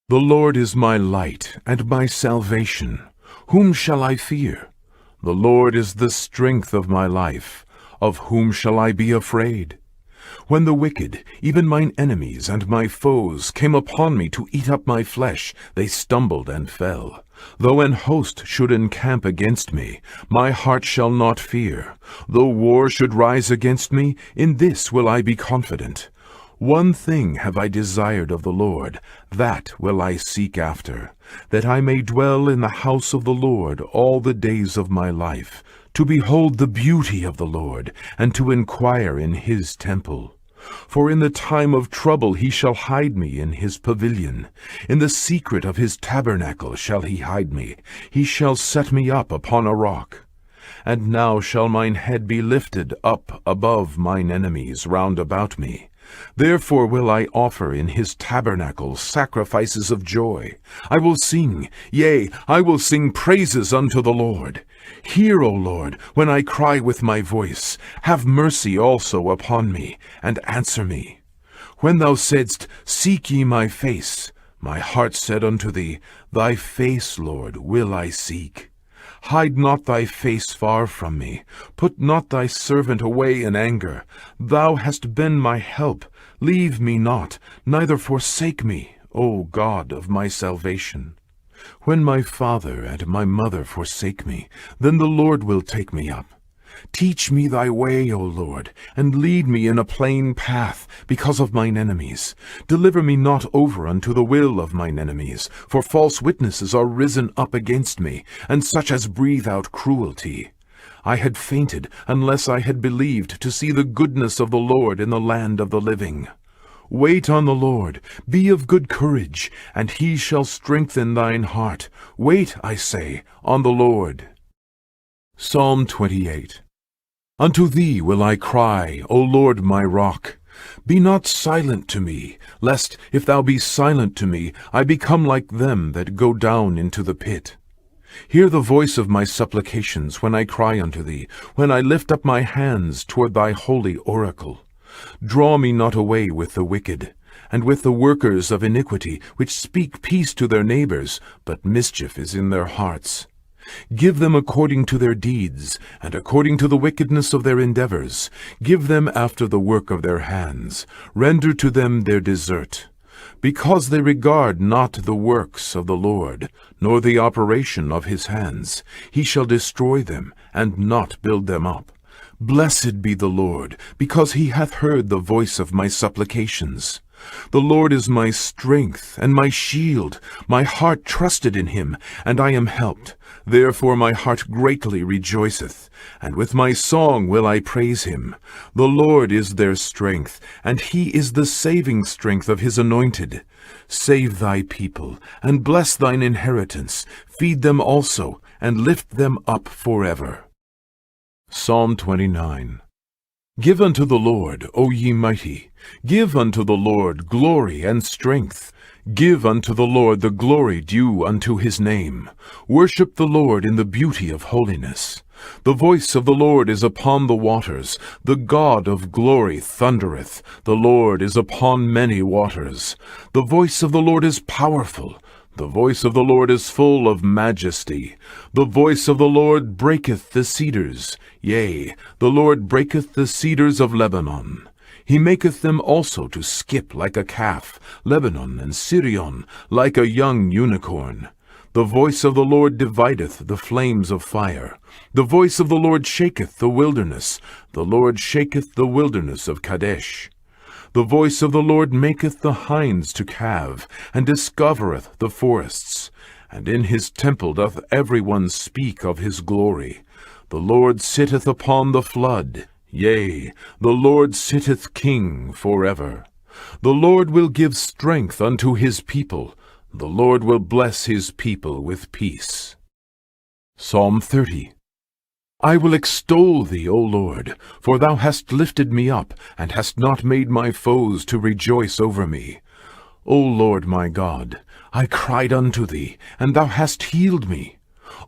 The Lord is my light and my salvation. Whom shall I fear? The Lord is the strength of my life. Of whom shall I be afraid? When the wicked, even mine enemies and my foes, came upon me to eat up my flesh, they stumbled and fell. Though an host should encamp against me, my heart shall not fear. Though war should rise against me, in this will I be confident. One thing have I desired of the Lord, that will I seek after, that I may dwell in the house of the Lord all the days of my life, to behold the beauty of the Lord, and to inquire in his temple. For in the time of trouble he shall hide me in his pavilion. In the secret of his tabernacle shall he hide me. He shall set me up upon a rock. And now shall mine head be lifted up above mine enemies round about me. Therefore will I offer in his tabernacle sacrifices of joy. I will sing, yea, I will sing praises unto the Lord. Hear, O Lord, when I cry with my voice. Have mercy also upon me, and answer me. When thou saidst, Seek ye my face, my heart said unto thee, Thy face, Lord, will I seek. Hide not thy face far from me. Put not thy servant away in anger. Thou hast been my help. Leave me not, neither forsake me, O God of my salvation. When my father and my mother forsake me, then the Lord will take me up. Teach me thy way, O Lord, and lead me in a plain path because of mine enemies. Deliver me not over unto the will of mine enemies, for false witnesses are risen up against me, and such as breathe out cruelty. I had fainted unless I had believed to see the goodness of the Lord in the land of the living. Wait on the Lord, be of good courage, and he shall strengthen thine heart. Wait, I say, on the Lord. Psalm 28. Unto thee will I cry, O Lord my rock. Be not silent to me, lest, if thou be silent to me, I become like them that go down into the pit. Hear the voice of my supplications when I cry unto thee, when I lift up my hands toward thy holy oracle. Draw me not away with the wicked, and with the workers of iniquity, which speak peace to their neighbors, but mischief is in their hearts. Give them according to their deeds, and according to the wickedness of their endeavors. Give them after the work of their hands. Render to them their desert. Because they regard not the works of the Lord, nor the operation of his hands, he shall destroy them, and not build them up. Blessed be the Lord, because he hath heard the voice of my supplications. The Lord is my strength and my shield. My heart trusted in him, and I am helped. Therefore my heart greatly rejoiceth, and with my song will I praise him. The Lord is their strength, and he is the saving strength of his anointed. Save thy people, and bless thine inheritance. Feed them also, and lift them up forever. Psalm 29. Give unto the Lord, O ye mighty, give unto the Lord glory and strength. Give unto the Lord the glory due unto his name. Worship the Lord in the beauty of holiness. The voice of the Lord is upon the waters. The God of glory thundereth. The Lord is upon many waters. The voice of the Lord is powerful. The voice of the Lord is full of majesty. The voice of the Lord breaketh the cedars. Yea, the Lord breaketh the cedars of Lebanon. He maketh them also to skip like a calf, Lebanon and Sirion, like a young unicorn. The voice of the Lord divideth the flames of fire. The voice of the Lord shaketh the wilderness. The Lord shaketh the wilderness of Kadesh. The voice of the Lord maketh the hinds to calve, and discovereth the forests. And in his temple doth every one speak of his glory. The Lord sitteth upon the flood. Yea, the Lord sitteth king forever. The Lord will give strength unto his people. The Lord will bless his people with peace. Psalm 30. I will extol thee, O Lord, for thou hast lifted me up, and hast not made my foes to rejoice over me. O Lord my God, I cried unto thee, and thou hast healed me.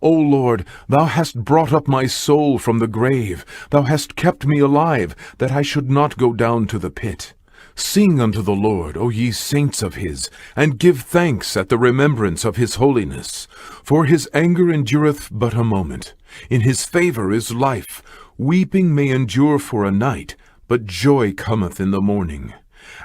O Lord, thou hast brought up my soul from the grave. Thou hast kept me alive, that I should not go down to the pit. Sing unto the Lord, O ye saints of his, and give thanks at the remembrance of his holiness. For his anger endureth but a moment. In his favor is life. Weeping may endure for a night, but joy cometh in the morning.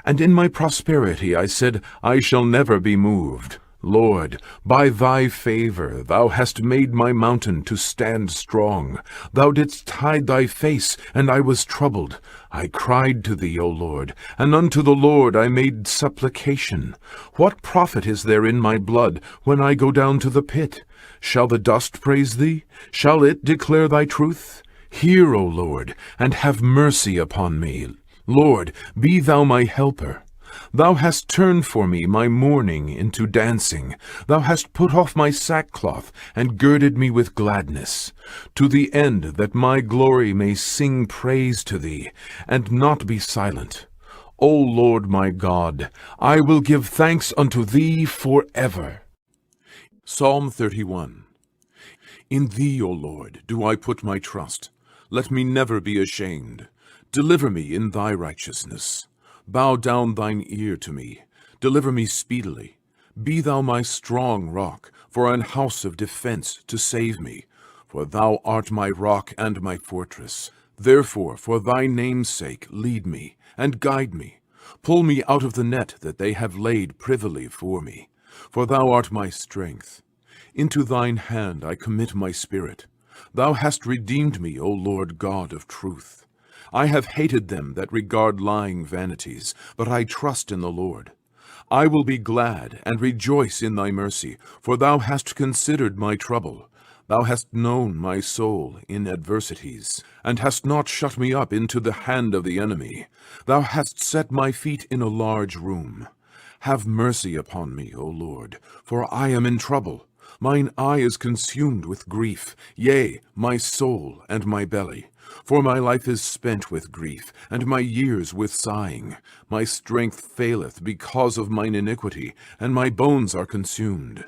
And in my prosperity I said, I shall never be moved. Lord, by thy favor thou hast made my mountain to stand strong. Thou didst hide thy face, and I was troubled. I cried to thee, O Lord, and unto the Lord I made supplication. What profit is there in my blood when I go down to the pit? Shall the dust praise thee? Shall it declare thy truth? Hear, O Lord, and have mercy upon me. Lord, be thou my helper. Thou hast turned for me my mourning into dancing. Thou hast put off my sackcloth, and girded me with gladness, to the end that my glory may sing praise to thee, and not be silent. O Lord my God, I will give thanks unto thee forever. Psalm 31. In thee, O Lord, do I put my trust. Let me never be ashamed. Deliver me in thy righteousness. Bow down thine ear to me. Deliver me speedily. Be thou my strong rock, for an house of defense to save me. For thou art my rock and my fortress. Therefore, for thy name's sake, lead me, and guide me. Pull me out of the net that they have laid privily for me. For thou art my strength. Into thine hand I commit my spirit. Thou hast redeemed me, O Lord God of truth. I have hated them that regard lying vanities, but I trust in the Lord. I will be glad and rejoice in thy mercy, for thou hast considered my trouble. Thou hast known my soul in adversities, and hast not shut me up into the hand of the enemy. Thou hast set my feet in a large room. Have mercy upon me, O Lord, for I am in trouble. Mine eye is consumed with grief, yea, my soul and my belly. For my life is spent with grief, and my years with sighing. My strength faileth because of mine iniquity, and my bones are consumed.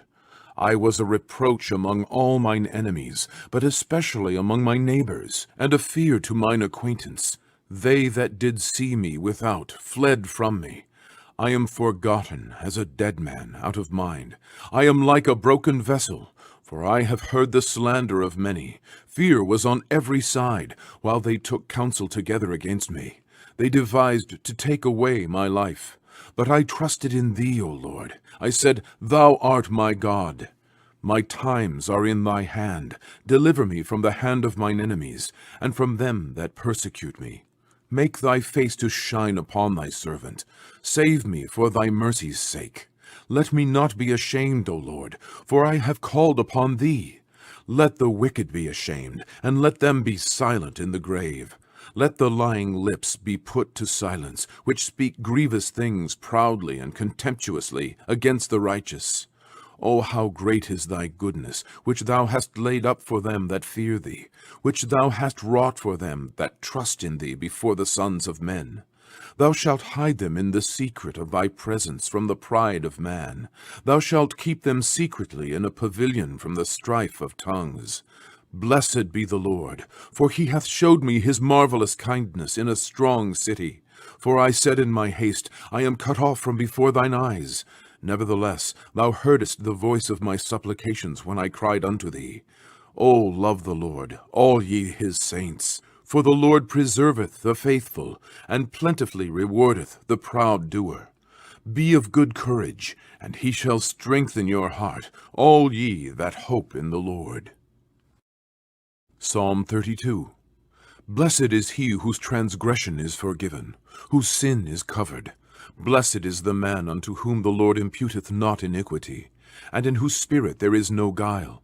I was a reproach among all mine enemies, but especially among my neighbors, and a fear to mine acquaintance. They that did see me without fled from me. I am forgotten as a dead man out of mind. I am like a broken vessel, for I have heard the slander of many. Fear was on every side, while they took counsel together against me. They devised to take away my life. But I trusted in thee, O Lord. I said, Thou art my God. My times are in thy hand. Deliver me from the hand of mine enemies, and from them that persecute me. Make thy face to shine upon thy servant. Save me for thy mercy's sake. Let me not be ashamed, O Lord, for I have called upon thee. Let the wicked be ashamed, and let them be silent in the grave. Let the lying lips be put to silence, which speak grievous things proudly and contemptuously against the righteous. O how great is thy goodness, which thou hast laid up for them that fear thee, which thou hast wrought for them that trust in thee before the sons of men. Thou shalt hide them in the secret of thy presence from the pride of man. Thou shalt keep them secretly in a pavilion from the strife of tongues. Blessed be the Lord, for he hath showed me his marvelous kindness in a strong city. For I said in my haste, I am cut off from before thine eyes. Nevertheless, thou heardest the voice of my supplications when I cried unto thee. O love the Lord, all ye his saints. For the Lord preserveth the faithful, and plentifully rewardeth the proud doer. Be of good courage, and he shall strengthen your heart, all ye that hope in the Lord. Psalm 32. Blessed is he whose transgression is forgiven, whose sin is covered. Blessed is the man unto whom the Lord imputeth not iniquity, and in whose spirit there is no guile.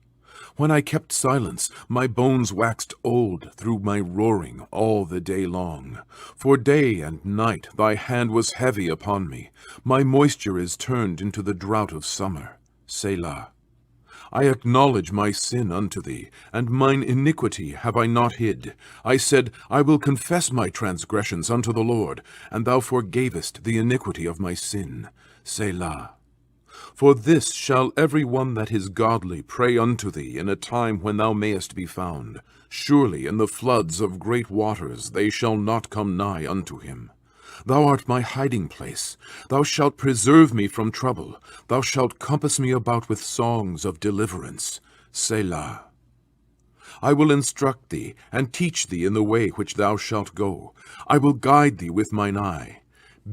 When I kept silence, my bones waxed old through my roaring all the day long. For day and night thy hand was heavy upon me. My moisture is turned into the drought of summer. Selah. I acknowledge my sin unto thee, and mine iniquity have I not hid. I said, I will confess my transgressions unto the Lord, and thou forgavest the iniquity of my sin. Selah. For this shall every one that is godly pray unto thee in a time when thou mayest be found. Surely in the floods of great waters they shall not come nigh unto him. Thou art my hiding place. Thou shalt preserve me from trouble. Thou shalt compass me about with songs of deliverance. Selah. I will instruct thee, and teach thee in the way which thou shalt go. I will guide thee with mine eye.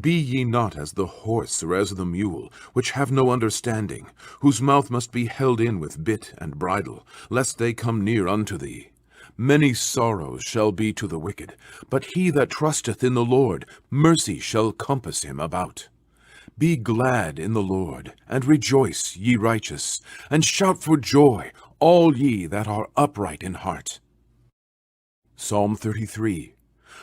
Be ye not as the horse or as the mule, which have no understanding, whose mouth must be held in with bit and bridle, lest they come near unto thee. Many sorrows shall be to the wicked, but he that trusteth in the Lord, mercy shall compass him about. Be glad in the Lord, and rejoice, ye righteous, and shout for joy, all ye that are upright in heart. Psalm 33.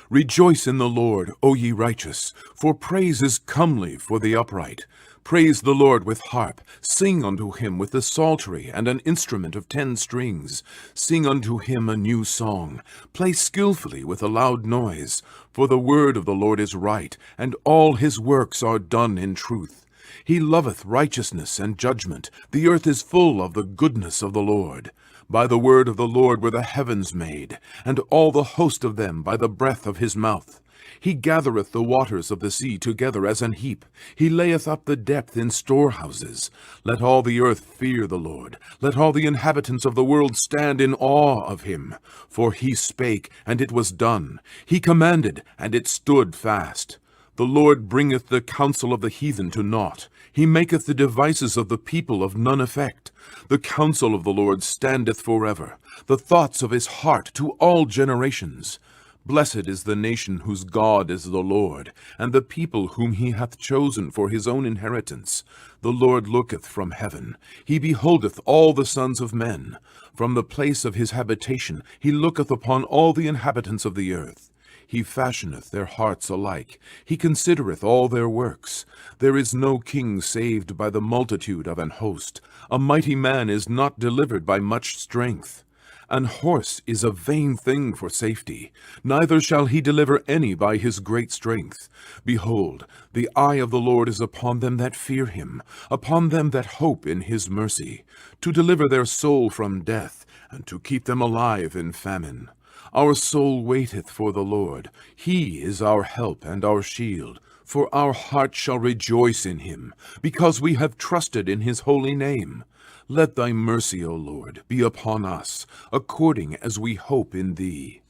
Rejoice in the Lord, O ye righteous, for praise is comely for the upright. Praise the Lord with harp. Sing unto him with the psaltery and an instrument of 10 strings. Sing unto him a new song. Play skillfully with a loud noise. For the word of the Lord is right, and all his works are done in truth. He loveth righteousness and judgment. The earth is full of the goodness of the Lord. By the word of the Lord were the heavens made, and all the host of them by the breath of his mouth. He gathereth the waters of the sea together as an heap. He layeth up the depth in storehouses. Let all the earth fear the Lord. Let all the inhabitants of the world stand in awe of him. For he spake, and it was done. He commanded, and it stood fast. The Lord bringeth the counsel of the heathen to naught. He maketh the devices of the people of none effect. The counsel of the Lord standeth forever, the thoughts of his heart to all generations. Blessed is the nation whose God is the Lord, and the people whom he hath chosen for his own inheritance. The Lord looketh from heaven. He beholdeth all the sons of men. From the place of his habitation he looketh upon all the inhabitants of the earth. He fashioneth their hearts alike. He considereth all their works. There is no king saved by the multitude of an host. A mighty man is not delivered by much strength. An horse is a vain thing for safety, neither shall he deliver any by his great strength. Behold, the eye of the Lord is upon them that fear him, upon them that hope in his mercy, to deliver their soul from death, and to keep them alive in famine. Our soul waiteth for the Lord. He is our help and our shield. For our heart shall rejoice in him, because we have trusted in his holy name. Let thy mercy, O Lord, be upon us, according as we hope in thee.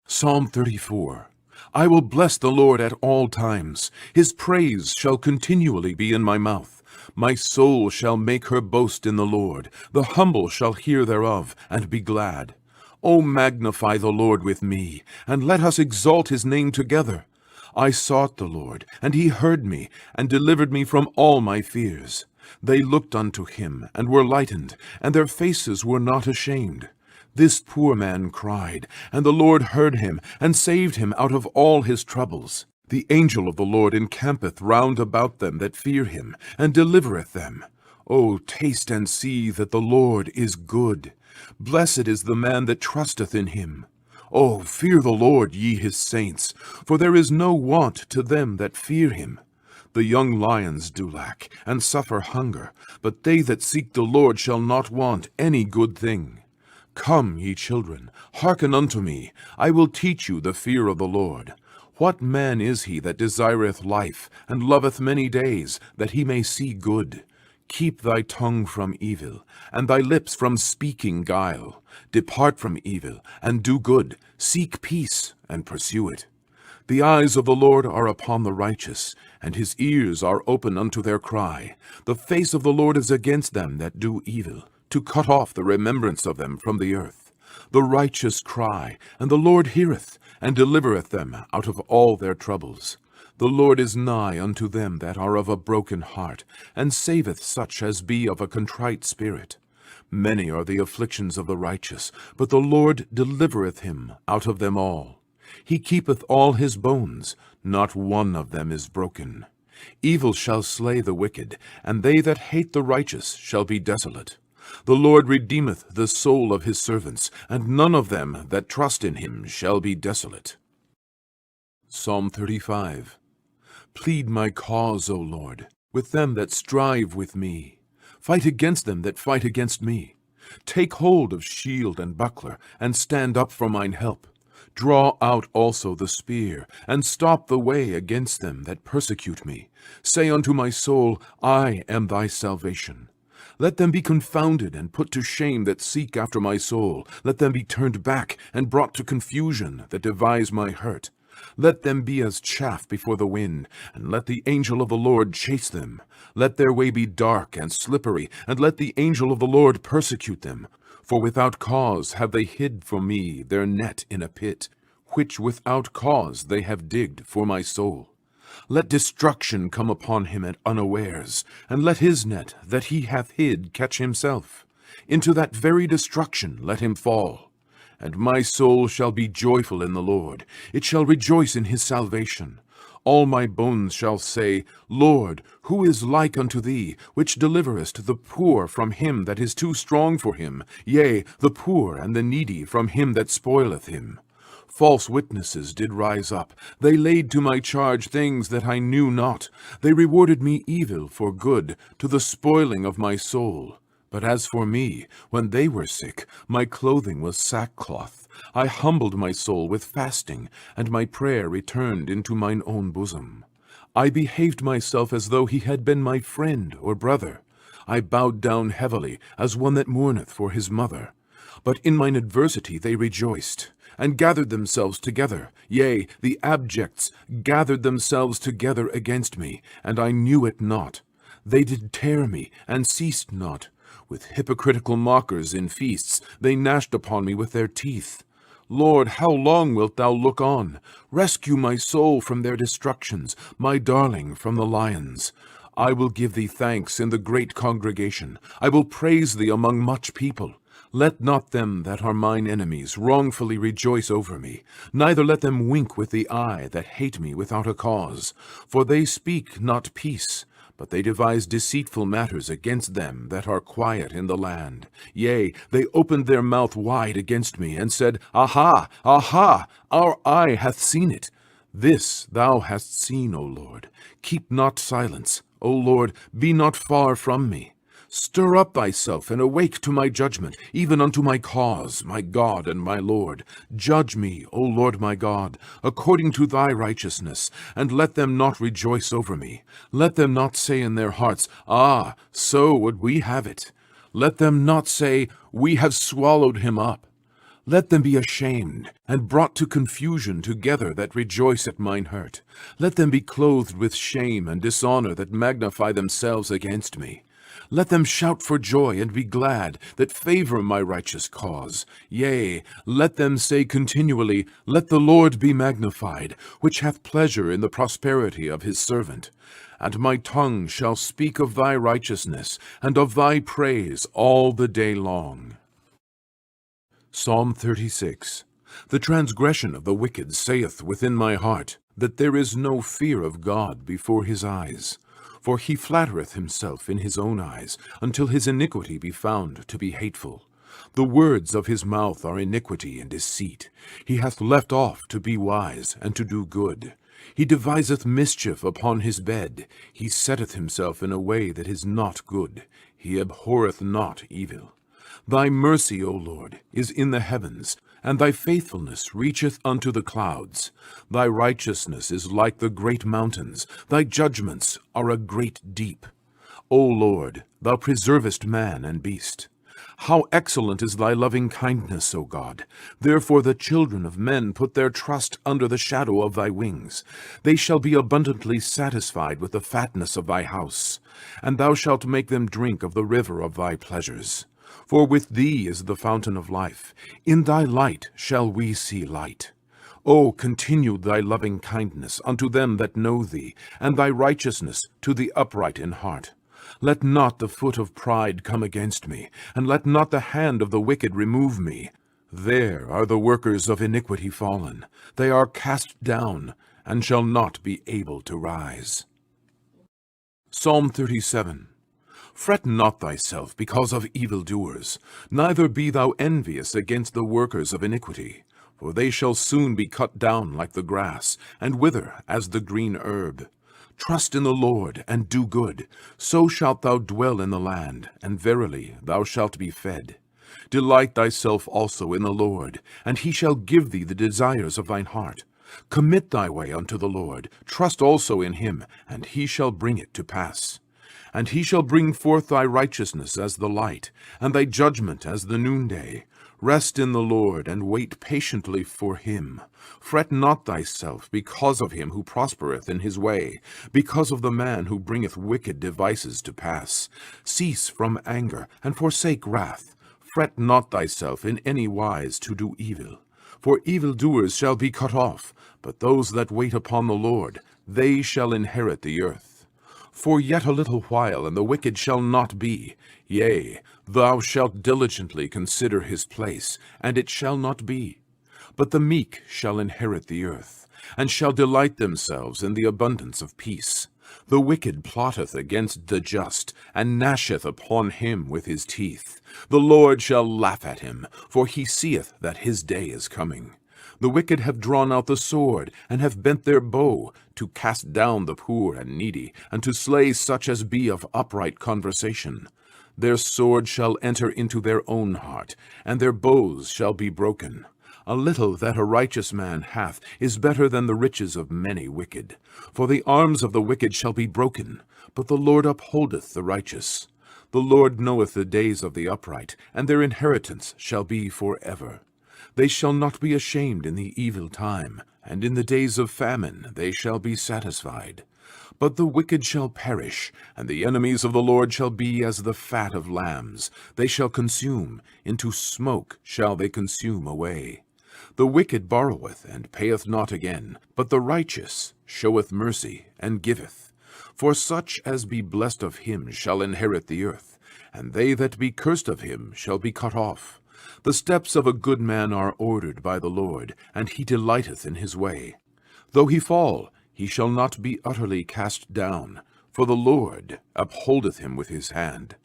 Psalm 34. I will bless the Lord at all times. His praise shall continually be in my mouth. My soul shall make her boast in the Lord. The humble shall hear thereof, and be glad. O magnify the Lord with me, and let us exalt his name together. I sought the Lord, and he heard me, and delivered me from all my fears. They looked unto him, and were lightened, and their faces were not ashamed. This poor man cried, and the Lord heard him, and saved him out of all his troubles. The angel of the Lord encampeth round about them that fear him, and delivereth them. O taste and see that the Lord is good. Blessed is the man that trusteth in him. O fear the Lord, ye his saints, for there is no want to them that fear him. The young lions do lack, and suffer hunger, but they that seek the Lord shall not want any good thing. Come, ye children, hearken unto me, I will teach you the fear of the Lord. What man is he that desireth life, and loveth many days, that he may see good? Keep thy tongue from evil, and thy lips from speaking guile. Depart from evil, and do good. Seek peace, and pursue it. The eyes of the Lord are upon the righteous, and his ears are open unto their cry. The face of the Lord is against them that do evil, to cut off the remembrance of them from the earth. The righteous cry, and the Lord heareth, and delivereth them out of all their troubles. The Lord is nigh unto them that are of a broken heart, and saveth such as be of a contrite spirit. Many are the afflictions of the righteous, but the Lord delivereth him out of them all. He keepeth all his bones, not one of them is broken. Evil shall slay the wicked, and they that hate the righteous shall be desolate. The Lord redeemeth the soul of his servants, and none of them that trust in him shall be desolate. Psalm 35. Plead my cause, O Lord, with them that strive with me. Fight against them that fight against me. Take hold of shield and buckler, and stand up for mine help. Draw out also the spear, and stop the way against them that persecute me. Say unto my soul, I am thy salvation. Let them be confounded and put to shame that seek after my soul. Let them be turned back and brought to confusion that devise my hurt. Let them be as chaff before the wind, and let the angel of the Lord chase them. Let their way be dark and slippery, and let the angel of the Lord persecute them. For without cause have they hid from me their net in a pit, which without cause they have digged for my soul. Let destruction come upon him at unawares, and let his net that he hath hid catch himself. Into that very destruction let him fall. And my soul shall be joyful in the Lord. It shall rejoice in his salvation. All my bones shall say, Lord, who is like unto thee, which deliverest the poor from him that is too strong for him, yea, the poor and the needy from him that spoileth him? False witnesses did rise up. They laid to my charge things that I knew not. They rewarded me evil for good, to the spoiling of my soul. But as for me, when they were sick, my clothing was sackcloth. I humbled my soul with fasting, and my prayer returned into mine own bosom. I behaved myself as though he had been my friend or brother. I bowed down heavily, as one that mourneth for his mother. But in mine adversity they rejoiced, and gathered themselves together. Yea, the abjects gathered themselves together against me, and I knew it not. They did tear me, and ceased not. With hypocritical mockers in feasts, they gnashed upon me with their teeth. Lord, how long wilt thou look on? Rescue my soul from their destructions, my darling from the lions. I will give thee thanks in the great congregation. I will praise thee among much people. Let not them that are mine enemies wrongfully rejoice over me, neither let them wink with the eye that hate me without a cause. For they speak not peace, but they devise deceitful matters against them that are quiet in the land. Yea, they opened their mouth wide against me, and said, Aha, aha, our eye hath seen it. This thou hast seen, O Lord. Keep not silence, O Lord, be not far from me. Stir up thyself, and awake to my judgment, even unto my cause, my God and my Lord. Judge me, O Lord my God, according to thy righteousness, and let them not rejoice over me. Let them not say in their hearts, Ah, so would we have it. Let them not say, We have swallowed him up. Let them be ashamed, and brought to confusion together that rejoice at mine hurt. Let them be clothed with shame and dishonor that magnify themselves against me. Let them shout for joy and be glad that favor my righteous cause. Yea, let them say continually, Let the Lord be magnified, which hath pleasure in the prosperity of his servant. And my tongue shall speak of thy righteousness, and of thy praise all the day long. Psalm 36. The transgression of the wicked saith within my heart, that there is no fear of God before his eyes. For he flattereth himself in his own eyes, until his iniquity be found to be hateful. The words of his mouth are iniquity and deceit. He hath left off to be wise and to do good. He deviseth mischief upon his bed. He setteth himself in a way that is not good. He abhorreth not evil. Thy mercy, O Lord, is in the heavens, and thy faithfulness reacheth unto the clouds. Thy righteousness is like the great mountains. Thy judgments are a great deep. O Lord, thou preservest man and beast. How excellent is thy loving kindness, O God! Therefore the children of men put their trust under the shadow of thy wings. They shall be abundantly satisfied with the fatness of thy house, and thou shalt make them drink of the river of thy pleasures. For with thee is the fountain of life. In thy light shall we see light. O continue thy loving kindness unto them that know thee, and thy righteousness to the upright in heart. Let not the foot of pride come against me, and let not the hand of the wicked remove me. There are the workers of iniquity fallen. They are cast down, and shall not be able to rise. Psalm 37. Fret not thyself because of evildoers, neither be thou envious against the workers of iniquity. For they shall soon be cut down like the grass, and wither as the green herb. Trust in the Lord, and do good. So shalt thou dwell in the land, and verily thou shalt be fed. Delight thyself also in the Lord, and he shall give thee the desires of thine heart. Commit thy way unto the Lord. Trust also in him, and he shall bring it to pass. And he shall bring forth thy righteousness as the light, and thy judgment as the noonday. Rest in the Lord, and wait patiently for him. Fret not thyself because of him who prospereth in his way, because of the man who bringeth wicked devices to pass. Cease from anger, and forsake wrath. Fret not thyself in any wise to do evil. For evildoers shall be cut off, but those that wait upon the Lord, they shall inherit the earth. For yet a little while, and the wicked shall not be. Yea, thou shalt diligently consider his place, and it shall not be. But the meek shall inherit the earth, and shall delight themselves in the abundance of peace. The wicked plotteth against the just, and gnasheth upon him with his teeth. The Lord shall laugh at him, for he seeth that his day is coming. The wicked have drawn out the sword, and have bent their bow, to cast down the poor and needy, and to slay such as be of upright conversation. Their sword shall enter into their own heart, and their bows shall be broken. A little that a righteous man hath is better than the riches of many wicked. For the arms of the wicked shall be broken, but the Lord upholdeth the righteous. The Lord knoweth the days of the upright, and their inheritance shall be for ever. They shall not be ashamed in the evil time, and in the days of famine they shall be satisfied. But the wicked shall perish, and the enemies of the Lord shall be as the fat of lambs. They shall consume, into smoke shall they consume away. The wicked borroweth, and payeth not again, but the righteous showeth mercy, and giveth. For such as be blessed of him shall inherit the earth, and they that be cursed of him shall be cut off. The steps of a good man are ordered by the Lord, and he delighteth in his way. Though he fall, he shall not be utterly cast down, for the Lord upholdeth him with his hand.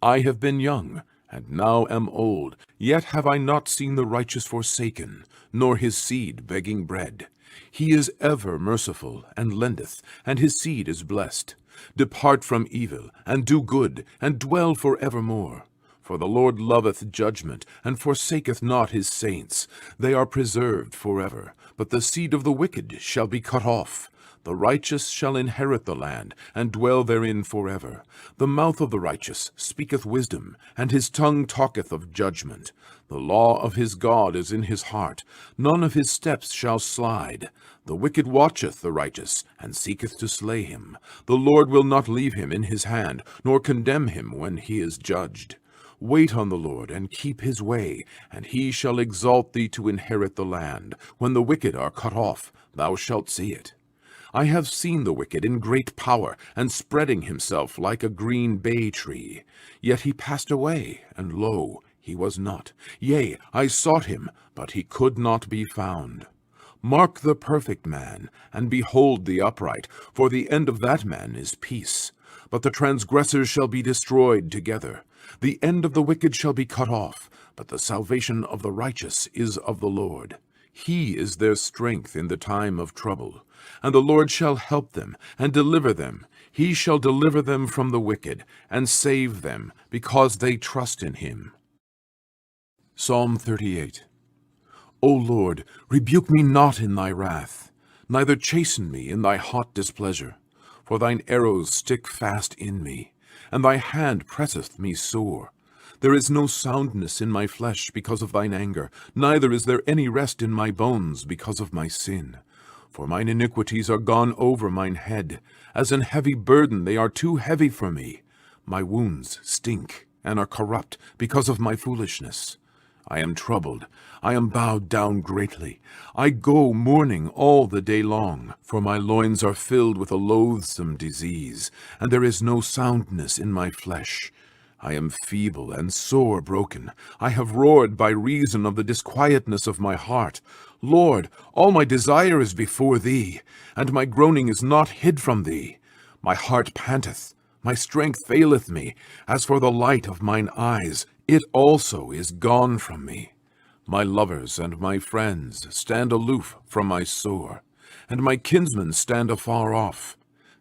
I have been young, and now am old, yet have I not seen the righteous forsaken, nor his seed begging bread. He is ever merciful, and lendeth, and his seed is blessed. Depart from evil, and do good, and dwell for evermore. For the Lord loveth judgment, and forsaketh not his saints. They are preserved forever, but the seed of the wicked shall be cut off. The righteous shall inherit the land, and dwell therein forever. The mouth of the righteous speaketh wisdom, and his tongue talketh of judgment. The law of his God is in his heart. None of his steps shall slide. The wicked watcheth the righteous, and seeketh to slay him. The Lord will not leave him in his hand, nor condemn him when he is judged. Wait on the Lord, and keep his way, and he shall exalt thee to inherit the land. When the wicked are cut off, thou shalt see it. I have seen the wicked in great power, and spreading himself like a green bay tree. Yet he passed away, and lo, he was not. Yea, I sought him, but he could not be found. Mark the perfect man, and behold the upright, for the end of that man is peace. but the transgressors shall be destroyed together. The end of the wicked shall be cut off, but the salvation of the righteous is of the Lord. He is their strength in the time of trouble. And the Lord shall help them and deliver them. He shall deliver them from the wicked and save them, because they trust in him. Psalm 38. O Lord, rebuke me not in thy wrath, neither chasten me in thy hot displeasure. For thine arrows stick fast in me, and thy hand presseth me sore. There is no soundness in my flesh because of thine anger, neither is there any rest in my bones because of my sin. For mine iniquities are gone over mine head, as an heavy burden they are too heavy for me. My wounds stink and are corrupt because of my foolishness. I am troubled, I am bowed down greatly. I go mourning all the day long, for my loins are filled with a loathsome disease, and there is no soundness in my flesh. I am feeble and sore broken. I have roared by reason of the disquietness of my heart. Lord, all my desire is before thee, and my groaning is not hid from thee. My heart panteth, my strength faileth me. As for the light of mine eyes, it also is gone from me. My lovers and my friends stand aloof from my sore, and my kinsmen stand afar off.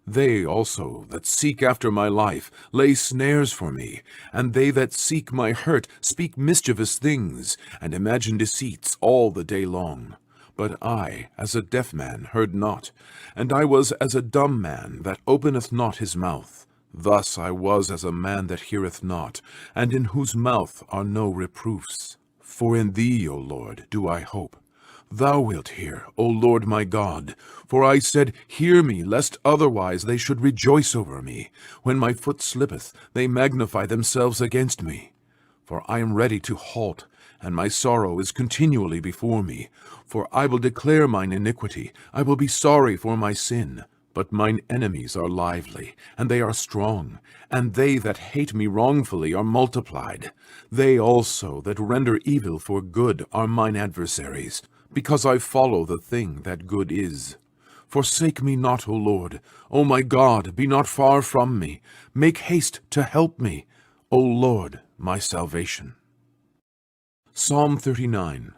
They also that seek after my life lay snares for me, and they that seek my hurt speak mischievous things, and imagine deceits all the day long. But I, as a deaf man, heard not, and I was as a dumb man that openeth not his mouth. Thus I was as a man that heareth not, and in whose mouth are no reproofs. For in thee, O Lord, do I hope. Thou wilt hear, O Lord my God. For I said, hear me, lest otherwise they should rejoice over me. When my foot slippeth, they magnify themselves against me. For I am ready to halt, and my sorrow is continually before me. For I will declare mine iniquity, I will be sorry for my sin. But mine enemies are lively, and they are strong, and they that hate me wrongfully are multiplied. They also that render evil for good are mine adversaries, because I follow the thing that good is. Forsake me not, O Lord. O my God, be not far from me. Make haste to help me, O Lord, my salvation. Psalm 39.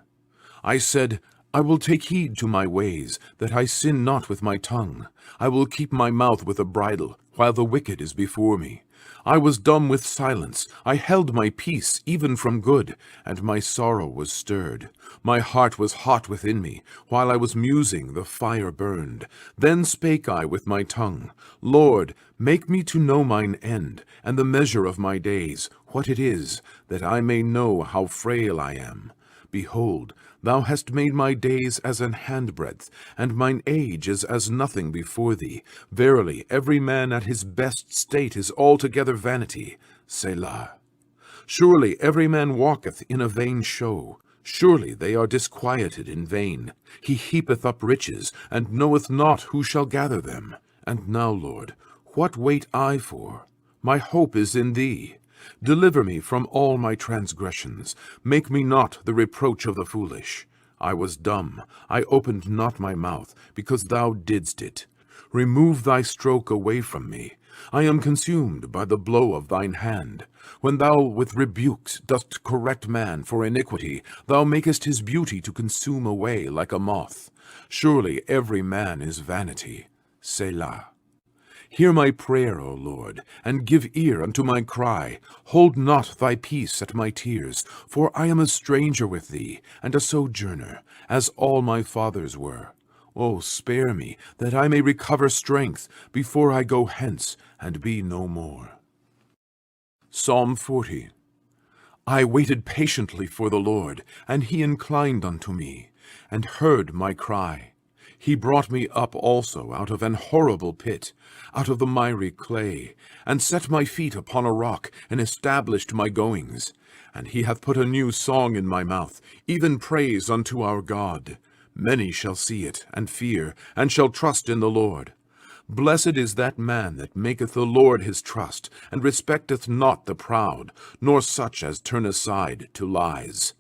I said, I will take heed to my ways, that I sin not with my tongue. I will keep my mouth with a bridle, while the wicked is before me. I was dumb with silence. I held my peace even from good, and my sorrow was stirred. My heart was hot within me. While I was musing, the fire burned. Then spake I with my tongue, Lord, make me to know mine end, and the measure of my days, what it is, that I may know how frail I am. Behold, thou hast made my days as an handbreadth, and mine age is as nothing before thee. Verily, every man at his best state is altogether vanity. Selah. Surely every man walketh in a vain show. Surely they are disquieted in vain. He heapeth up riches, and knoweth not who shall gather them. And now, Lord, what wait I for? My hope is in thee. Deliver me from all my transgressions. Make me not the reproach of the foolish. I was dumb, I opened not my mouth, because thou didst it. Remove thy stroke away from me. I am consumed by the blow of thine hand. When thou with rebukes dost correct man for iniquity, thou makest his beauty to consume away like a moth. Surely every man is vanity. Selah. Hear my prayer, O Lord, and give ear unto my cry. Hold not thy peace at my tears, for I am a stranger with thee, and a sojourner, as all my fathers were. O spare me, that I may recover strength, before I go hence, and be no more. Psalm 40. I waited patiently for the Lord, and he inclined unto me, and heard my cry. He brought me up also out of an horrible pit, out of the miry clay, and set my feet upon a rock, and established my goings. And he hath put a new song in my mouth, even praise unto our God. Many shall see it, and fear, and shall trust in the Lord. Blessed is that man that maketh the Lord his trust, and respecteth not the proud, nor such as turn aside to lies.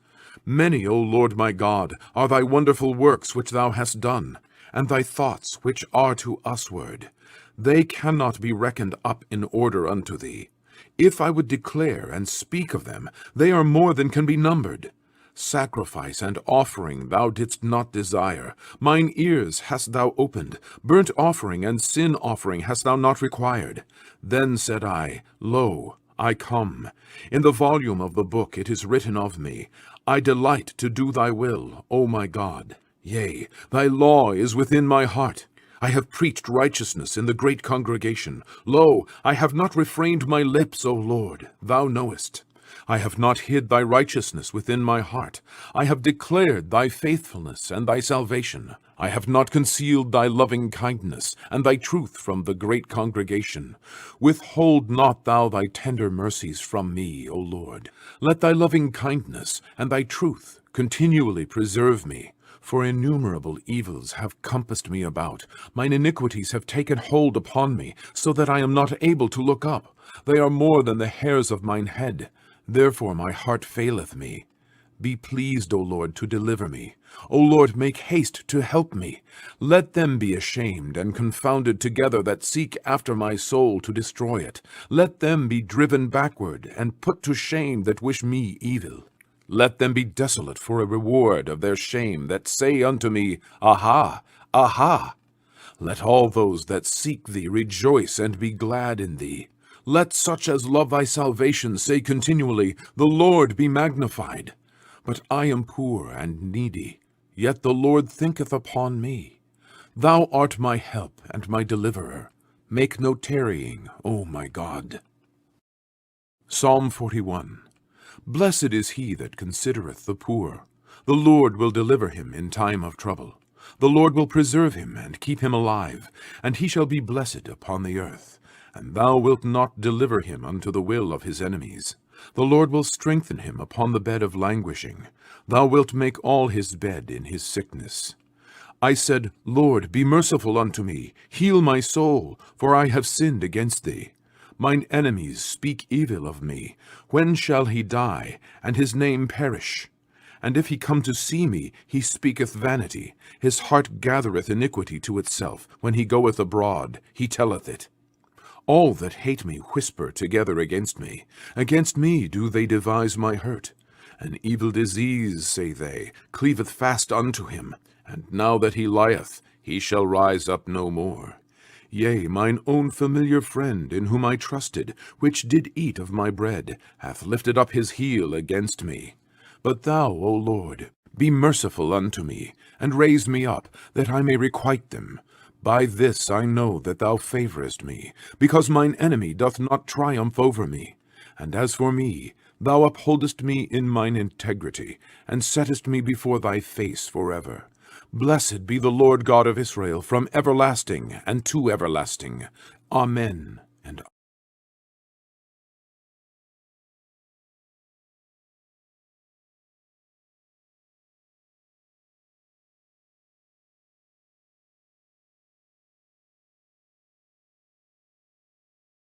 Many, O Lord my God, are thy wonderful works which thou hast done, and thy thoughts which are to usward. They cannot be reckoned up in order unto thee. If I would declare and speak of them, they are more than can be numbered. Sacrifice and offering thou didst not desire. Mine ears hast thou opened. Burnt offering and sin offering hast thou not required. Then said I, Lo, I come. In the volume of the book it is written of me, I delight to do thy will, O my God. Yea, thy law is within my heart. I have preached righteousness in the great congregation. Lo, I have not refrained my lips, O Lord, thou knowest. I have not hid thy righteousness within my heart. I have declared thy faithfulness and thy salvation. I have not concealed thy loving kindness and thy truth from the great congregation. Withhold not thou thy tender mercies from me, O Lord. Let thy loving kindness and thy truth continually preserve me. For innumerable evils have compassed me about. Mine iniquities have taken hold upon me, so that I am not able to look up. They are more than the hairs of mine head. Therefore my heart faileth me. Be pleased, O Lord, to deliver me. O Lord, make haste to help me. Let them be ashamed and confounded together that seek after my soul to destroy it. Let them be driven backward and put to shame that wish me evil. Let them be desolate for a reward of their shame that say unto me, Aha, aha. Let all those that seek thee rejoice and be glad in thee. Let such as love thy salvation say continually, The Lord be magnified. But I am poor and needy, yet the Lord thinketh upon me. Thou art my help and my deliverer. Make no tarrying, O my God. Psalm 41. Blessed is he that considereth the poor. The Lord will deliver him in time of trouble. The Lord will preserve him and keep him alive, and he shall be blessed upon the earth. And thou wilt not deliver him unto the will of his enemies. The Lord will strengthen him upon the bed of languishing. Thou wilt make all his bed in his sickness. I said, Lord, be merciful unto me. Heal my soul, for I have sinned against thee. Mine enemies speak evil of me. When shall he die, and his name perish? And if he come to see me, he speaketh vanity. His heart gathereth iniquity to itself. When he goeth abroad, he telleth it. All that hate me whisper together against me. Against me do they devise my hurt. An evil disease, say they, cleaveth fast unto him. And now that he lieth, he shall rise up no more. Yea, mine own familiar friend, in whom I trusted, which did eat of my bread, hath lifted up his heel against me. But thou, O Lord, be merciful unto me, and raise me up, that I may requite them. By this I know that thou favorest me, because mine enemy doth not triumph over me. And as for me, thou upholdest me in mine integrity, and settest me before thy face forever. Blessed be the Lord God of Israel from everlasting and to everlasting. Amen and